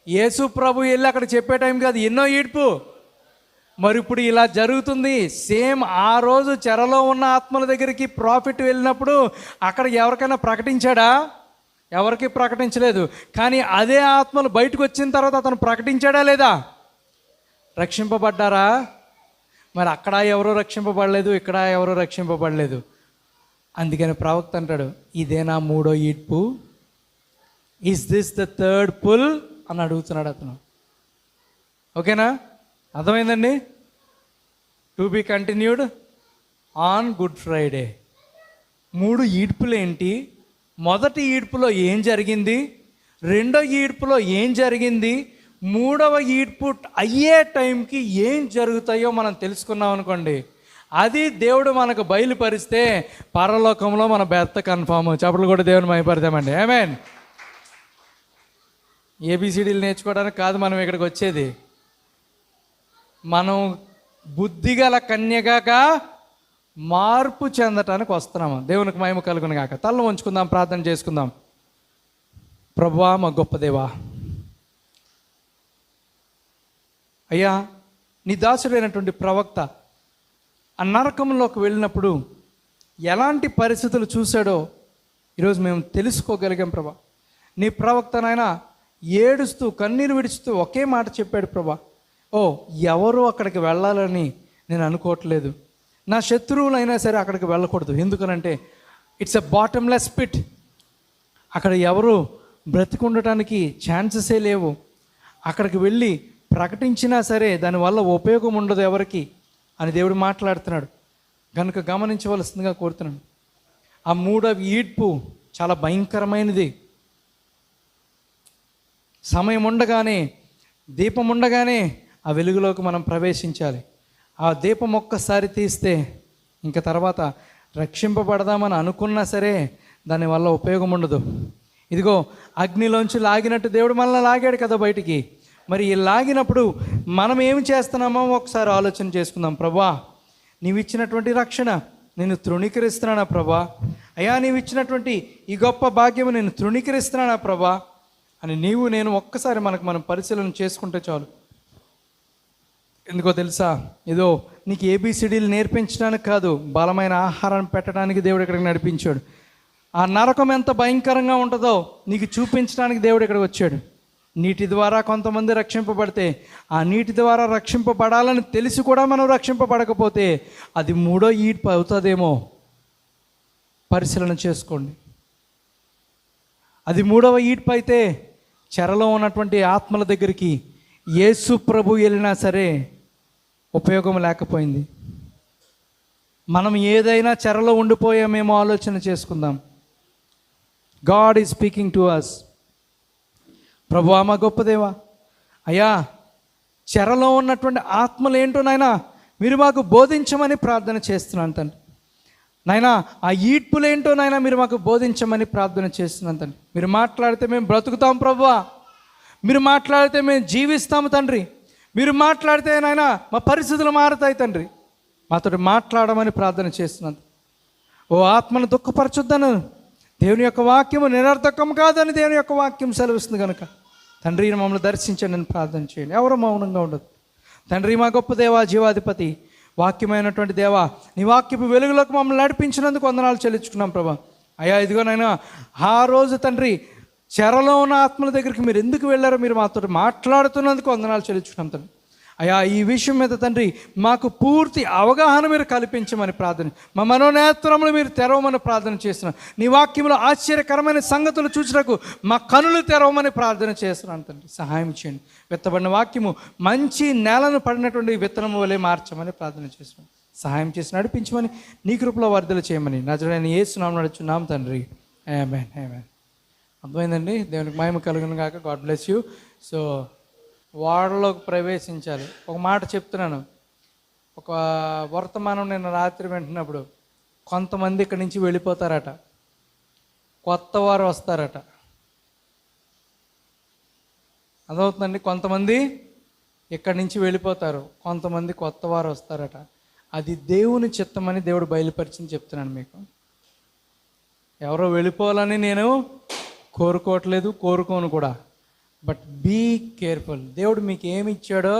యేసు ప్రభు వెళ్ళి అక్కడ చెప్పే టైంకి అది ఎన్నో ఈడ్పు. మరి ఇప్పుడు ఇలా జరుగుతుంది. సేమ్ ఆ రోజు చెరలో ఉన్న ఆత్మల దగ్గరికి ప్రాఫిట్ వెళ్ళినప్పుడు అక్కడ ఎవరికైనా ప్రకటించాడా? ఎవరికి ప్రకటించలేదు. కానీ అదే ఆత్మలు బయటకు వచ్చిన తర్వాత అతను ప్రకటించాడా లేదా? రక్షింపబడ్డారా? మరి అక్కడ ఎవరో రక్షింపబడలేదు, ఇక్కడ ఎవరో రక్షింపబడలేదు. అందుకని ప్రవక్త అంటాడు, ఇదేనా 3వ ఈడ్పు? Is this the third pull అని అడుగుతున్నాడు అతను. ఓకేనా? అర్థమైందండి? To be continued on Good Friday. 3 ఈడ్పులు ఏంటి? మొదటి ఈడ్పులో ఏం జరిగింది? రెండో ఈడ్పులో ఏం జరిగింది? 3వ ఈడ్పు అయ్యే టైంకి ఏం జరుగుతాయో మనం తెలుసుకున్నాం అనుకోండి, అది దేవుడు మనకు బయలుపరిస్తే పరలోకంలో మన బెర్త కన్ఫామ్. చప్పట్లు కూడా దేవుని మహిమపడతామండి. ఆమేన్. ఏబిసిడీలు నేర్చుకోవడానికి కాదు మనం ఇక్కడికి వచ్చేది. మనం బుద్ధిగల కన్యగా మార్పు చెందటానికి వస్తున్నాము. దేవునికి మహిమ కలుగును గాక. తల్ల ఉంచుకుందాం, ప్రార్థన చేసుకుందాం. ప్రభువా, మా గొప్ప దేవా, అయ్యా, నీ దాసుడైనటువంటి ప్రవక్త ఆ నరకంలోకి వెళ్ళినప్పుడు ఎలాంటి పరిస్థితులు చూశాడో ఈరోజు మేము తెలుసుకోగలిగాం ప్రభా. నీ ప్రవక్తనైనా ఏడుస్తూ కన్నీరు విడుస్తూ ఒకే మాట చెప్పాడు ప్రభా, ఓ ఎవరు అక్కడికి వెళ్ళాలని నేను అనుకోవట్లేదు. నా శత్రువులైనా సరే అక్కడికి వెళ్ళకూడదు. ఎందుకనంటే ఇట్స్ ఎ బాటమ్లెస్ పిట్. అక్కడ ఎవరు బ్రతికుండటానికి ఛాన్సెసే లేవు. అక్కడికి వెళ్ళి ప్రకటించినా సరే దానివల్ల ఉపయోగం ఉండదు ఎవరికి అని దేవుడు మాట్లాడుతున్నాడు. కనుక గమనించవలసిందిగా కోరుతున్నాను. ఆ 3వ ఈడ్పు చాలా భయంకరమైనది. సమయం ఉండగానే, దీపం ఉండగానే ఆ వెలుగులోకి మనం ప్రవేశించాలి. ఆ దీపం ఒక్కసారి తీస్తే ఇంకా తర్వాత రక్షింపబడదామని అనుకున్నా సరే దానివల్ల ఉపయోగం ఉండదు. ఇదిగో అగ్నిలోంచి లాగినట్టు దేవుడు మనల్ని లాగాడు కదా బయటికి. మరి ఈ లాగినప్పుడు మనం ఏమి చేస్తున్నామో ఒకసారి ఆలోచన చేసుకుందాం. ప్రభా, నీవు ఇచ్చినటువంటి రక్షణ నేను తృణీకరిస్తున్నానా ప్రభా? అయ్యా, నీవు ఇచ్చినటువంటి ఈ గొప్ప భాగ్యము నేను తృణీకరిస్తున్నానా ప్రభా అని నీవు నేను ఒక్కసారి మనం పరిశీలన చేసుకుంటే చాలు. ఎందుకో తెలుసా, ఏదో నీకు ఏబిసిడీలు నేర్పించడానికి కాదు, బలమైన ఆహారం పెట్టడానికి దేవుడు ఇక్కడికి నడిపించాడు. ఆ నరకం ఎంత భయంకరంగా ఉంటుందో నీకు చూపించడానికి దేవుడు ఇక్కడికి వచ్చాడు. నీటి ద్వారా కొంతమంది రక్షింపబడితే, ఆ నీటి ద్వారా రక్షింపబడాలని తెలిసి కూడా మనం రక్షింపబడకపోతే అది 3వ ఈడ్పు అవుతుందేమో పరిశీలన చేసుకోండి. అది 3వ ఈడ్పు అయితే చెరలో ఉన్నటువంటి ఆత్మల దగ్గరికి యేసు ప్రభు వెళ్ళినా సరే ఉపయోగం లేకపోయింది. మనం ఏదైనా చెరలో ఉండిపోయామేమో ఆలోచన చేసుకుందాం. God is speaking to us. ప్రభువా, మా గొప్ప దేవా, అయ్యా, చెరలో ఉన్నటువంటి ఆత్మలు ఏంటో నాయనా మీరు మాకు బోధించమని ప్రార్థన చేస్తున్నాను తండ్రి. నాయనా, ఆ ఈడ్పులేంటో నాయనా మీరు మాకు బోధించమని ప్రార్థన చేస్తున్నాను తండ్రి. మీరు మాట్లాడితే మేము బ్రతుకుతాం ప్రభువా. మీరు మాట్లాడితే మేము జీవిస్తాము తండ్రి. మీరు మాట్లాడితే నాయనా మా పరిస్థితులు మారుతాయి తండ్రి. మాతో మాట్లాడమని ప్రార్థన చేస్తున్నాను. ఓ ఆత్మను దుఃఖపరచొద్దను. దేవుని యొక్క వాక్యము నిరర్థకం కాదని దేవుని యొక్క వాక్యం సెలవిస్తుంది కనుక తండ్రి మమ్మల్ని దర్శించండి అని ప్రార్థన చేయండి. ఎవరు మౌనంగా ఉండదు తండ్రి. మా గొప్ప దేవా, జీవాధిపతి, వాక్యమైనటువంటి దేవా, నీ వాక్యపు వెలుగులోకి మమ్మల్ని నడిపించినందుకు వందనాలు చెల్లించుకున్నాం ప్రభా. అయ్యా ఇదిగోనైనా ఆ రోజు తండ్రి చెరలో ఉన్న ఆత్మల దగ్గరికి మీరు ఎందుకు వెళ్ళారో మీరు మాతో మాట్లాడుతున్నందుకు వందనాలు చెల్లించుకున్నాం తండ్రి. అయ్యా ఈ విషయం మీద తండ్రి మాకు పూర్తి అవగాహన మీరు కల్పించమని ప్రార్థన, మా మనోనేత్రములు మీరు తెరవమని ప్రార్థన చేస్తున్నాం. నీ వాక్యంలో ఆశ్చర్యకరమైన సంగతులు చూసినకు మా కనులు తెరవమని ప్రార్థన చేస్తున్నాను తండ్రి. సహాయం చేయండి. విత్తబడిన వాక్యము మంచి నేలను పడినటువంటి విత్తనము వలె మార్చమని ప్రార్థన చేస్తున్నాం. సహాయం చేసి నడిపించమని నీ కృపలో వర్ధలు చేయమని నజరేయుడైన యేసు నామమున నడుచున్నాం తండ్రి. ఆమేన్ ఆమేన్. అర్థమైందండి. దేవునికి మహిమ కలుగును గాక. God bless you. సో వాడలోకి ప్రవేశించాలి. ఒక మాట చెప్తున్నాను. ఒక వర్తమానం నేను రాత్రి వింటున్నప్పుడు కొంతమంది ఇక్కడి నుంచి వెళ్ళిపోతారట, కొత్త వారు వస్తారట. అదవుతుందండి. కొంతమంది ఇక్కడి నుంచి వెళ్ళిపోతారు, కొంతమంది కొత్త వారు వస్తారట. అది దేవుని చిత్తమని దేవుడు బయలుపరిచింది చెప్తున్నాను మీకు. ఎవరో వెళ్ళిపోవాలని నేను కోరుకోవట్లేదు, కోరుకోను కూడా. But be careful. దేవుడు మీకు ఏమి ఇచ్చాడో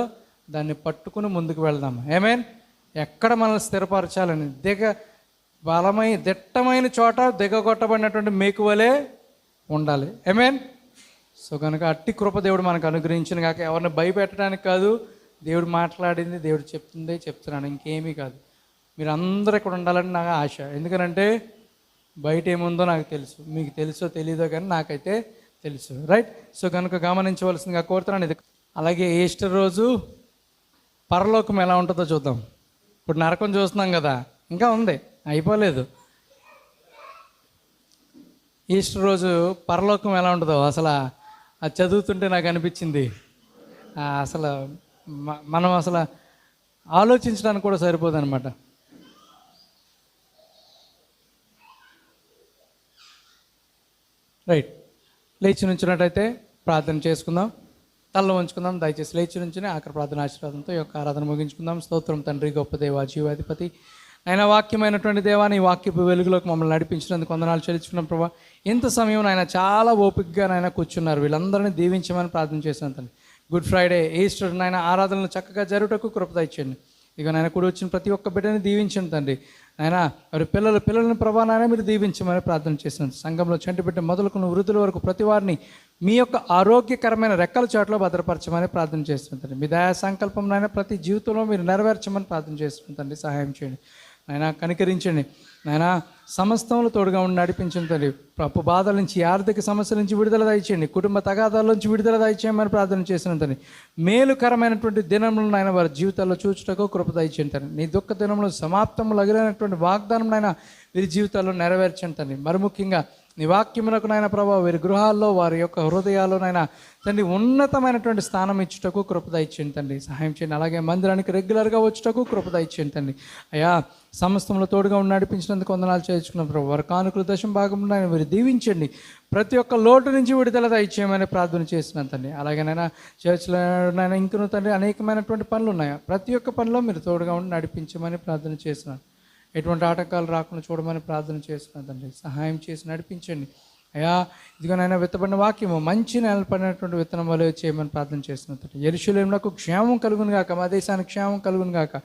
దాన్ని పట్టుకుని ముందుకు వెళ్దాం. ఆమేన్. ఎక్కడ మనల్ని స్థిరపరచాలని దిట్టమైన చోట దిగగొట్టబడినటువంటి మేకువలే ఉండాలి. ఆమేన్. సో కనుక అట్టి కృప దేవుడు మనకు అనుగ్రహించిన కాక. ఎవరిని భయపెట్టడానికి కాదు, దేవుడు మాట్లాడింది దేవుడు చెప్తున్నాను, ఇంకేమీ కాదు. మీరు అందరూ ఇక్కడ ఉండాలని నాకు ఆశ. ఎందుకనంటే బయట ఏముందో నాకు తెలుసు, మీకు తెలుసో తెలీదో కానీ నాకైతే తెలుసు. రైట్. సో కనుక గమనించవలసిందిగా కోరుతున్నాను. ఇది అలాగే ఈస్టర్ రోజు పరలోకం ఎలా ఉంటుందో చూద్దాం. ఇప్పుడు నరకం చూస్తున్నాం కదా, ఇంకా ఉంది, అయిపోలేదు. ఈస్టర్ రోజు పరలోకం ఎలా ఉంటుందో అసలు అది చదువుతుంటే నాకు అనిపించింది. అసలు మనం అసలు ఆలోచించడానికి కూడా సరిపోదు అనమాట. రైట్. లేచి నుంచినట్టయితే ప్రార్థన చేసుకుందాం. తలలో ఉంచుకుందాం. దయచేసి లేచి నుంచి ఆఖరి ప్రార్థన ఆశీర్వాదంతో ఈ యొక్క ఆరాధన ముగించుకుందాం. స్తోత్రం తండ్రి, గొప్ప దేవ, జీవాధిపతి ఆయన వాక్యమైనటువంటి దేవాన్ని ఈ వాక్యపు వెలుగులోకి మమ్మల్ని నడిపించినందుకు వందనాలు చెల్లించుకున్నాం ప్రభా. ఇంత సమయం ఆయన చాలా ఓపికగా నాయన కూర్చున్నారు. వీళ్ళందరినీ దీవించమని ప్రార్థన చేసినాను తండ్రి. గుడ్ ఫ్రైడే, ఈస్టర్ నాయన ఆరాధనలు చక్కగా జరుగుటకు కృప ఇచ్చండి. ఇక నాయన కూడా వచ్చిన ప్రతి ఒక్క బిడ్డని దీవించండి తండ్రి. ఆయన వారి పిల్లలను ప్రభా నాయన మీరు దీవించమని ప్రార్థన చేసినాను. సంఘంలో చంటి బిడ్డ మొదలుకున్న వృద్ధుల వరకు ప్రతి వారిని మీ యొక్క ఆరోగ్యకరమైన రెక్కల చాట్లో భద్రపరచమని ప్రార్థన చేస్తున్నాను తండ్రి. మీ దయా సంకల్పం నాయన ప్రతి జీవితంలో మీరు నెరవేర్చమని ప్రార్థన చేస్తున్నాను తండ్రి. సహాయం చేయండి నాయన, కనికరించండి నాయన. సమస్తంలో తోడుగా ఉండి నడిపించండి తండ్రి. అప్పు బాధల నుంచి, ఆర్థిక సమస్యల నుంచి విడుదల దయచేయండి. కుటుంబ తగాదాల నుంచి విడుదల దయచేయమని ప్రార్థన చేసిన తండ్రి. మేలుకరమైనటువంటి దినములను ఆయన వారి జీవితాల్లో చూచుటకు కృప దయచేయండి తండ్రి. నీ దుఃఖ దినంలో సమాప్తములు అగిలినటువంటి వాగ్దానం నాయన వీరి జీవితాల్లో నెరవేర్చండి తండ్రి. మరి ముఖ్యంగా నీ వాక్యమునకు నాయన ప్రభావ వీరి గృహాల్లో, వారి యొక్క హృదయాల్లోనైనా తండ్రి ఉన్నతమైనటువంటి స్థానం ఇచ్చుటకు కృప దయచేయండి తండ్రి. సహాయం చేయండి. అలాగే మందిరానికి రెగ్యులర్గా వచ్చుటకు కృప దయచేయండి తండ్రి. అయ్యా సమస్తంలో తోడుగా ఉండి నడిపించినందుకు వందనాలు చేయించుకున్నాం ప్రభు. వారి కానుకలు దశం భాగంలో ఆయన మీరు దీవించండి. ప్రతి ఒక్క లోటు నుంచి విడుదల దయచేయమని ప్రార్థన చేస్తున్నాను తండ్రి. అలాగేనైనా చర్చిలోనైనా ఇంకనూ తండ్రి అనేకమైనటువంటి పనులు ఉన్నాయి. ప్రతి ఒక్క పనిలో మీరు తోడుగా ఉండి నడిపించమని ప్రార్థన చేస్తున్నాను. ఎటువంటి ఆటంకాలు రాకుండా చూడమని ప్రార్థన చేస్తున్నాను తండ్రి. సహాయం చేసి నడిపించండి. అయ్యా ఇదిగోనైనా విత్తబడిన వాక్యము మంచి నెలపడినటువంటి విత్తనం వలె చేయమని ప్రార్థన చేస్తున్నాను తండ్రి. యెరూషలేమునకు క్షేమం కలుగును గాక, మా దేశానికి క్షేమం కలుగును గాక,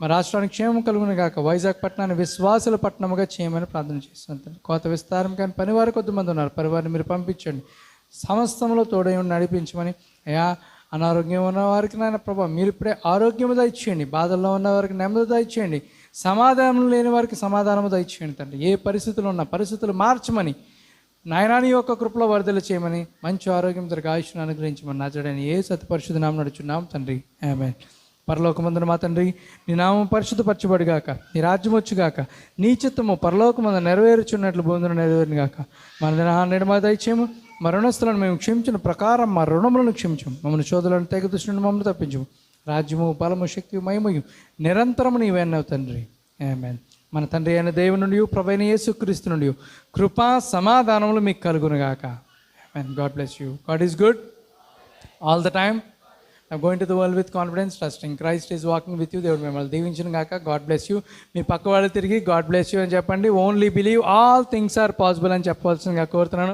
మా రాష్ట్రానికి క్షేమం కలుగును గాక, వైజాగ్ పట్టణాన్ని విశ్వాసుల పట్టణముగా చేయమని ప్రార్థన చేస్తున్నాను తండ్రి. కోత విస్తారం కానీ పనివారు కొద్దిమంది ఉన్నారు, పరివారిని మీరు పంపించండి. సమస్తంలో తోడై ఉండి నడిపించమని. అయ్యా అనారోగ్యం ఉన్న వారికి నాయన ప్రభా మీరు ఇప్పుడే ఆరోగ్యము దయచేయండి. బాధల్లో ఉన్న వారికి నెమ్మది దయచేయండి. సమాధానం లేని వారికి సమాధానము దయచేయండి తండ్రి. ఏ పరిస్థితులు ఉన్న పరిస్థితులు మార్చమని నాయనాని యొక్క కృపలో వరదలు చేయమని, మంచి ఆరోగ్యం దొరికి ఆయుష్ను అనుగ్రహించమని నజరేయుడైన యేసు అతి పరిశుద్ధ నామమున నడుచున్నాం తండ్రి. ఆమేన్. పరలోకమందున మా తండ్రి, నీ నామం పరిశుద్ధపరచబడుగాక, నీ రాజ్యం వచ్చుగాక, నీ చిత్తము పరలోకమందు నెరవేరుచున్నట్లు భూమిలో నెరవేరుగాక. మన దినాన్ని మా దయచేయము. మా రుణస్తులను మేము క్షమించిన ప్రకారం మా రుణములను క్షమించము. మమ్మల్ని శోధులను తెగ దృష్టి నుండి మమ్మల్ని తప్పించము. రాజ్యము, బలము, శక్తి, మహిమయు నిరంతరము నీవేన్నావు తండ్రి. ఆమేన్. మన తండ్రి అయిన దేవుని నుండి, ప్రభువైన యేసుక్రీస్తు నుండి కృపా సమాధానములు మీకు కలుగునుగాక. ఆమేన్. God bless you. God is good all the time. I'm going to the world with confidence, trusting Christ is walking with you. దేవుడు మిమ్మల్ని దీవించును గాక. God bless you. మీ పక్క వాళ్ళు తిరిగి గాడ్ బ్లెస్ యూ అని చెప్పండి. Only believe all things are possible అని చెప్పవలసిందిగా కోరుతున్నాను.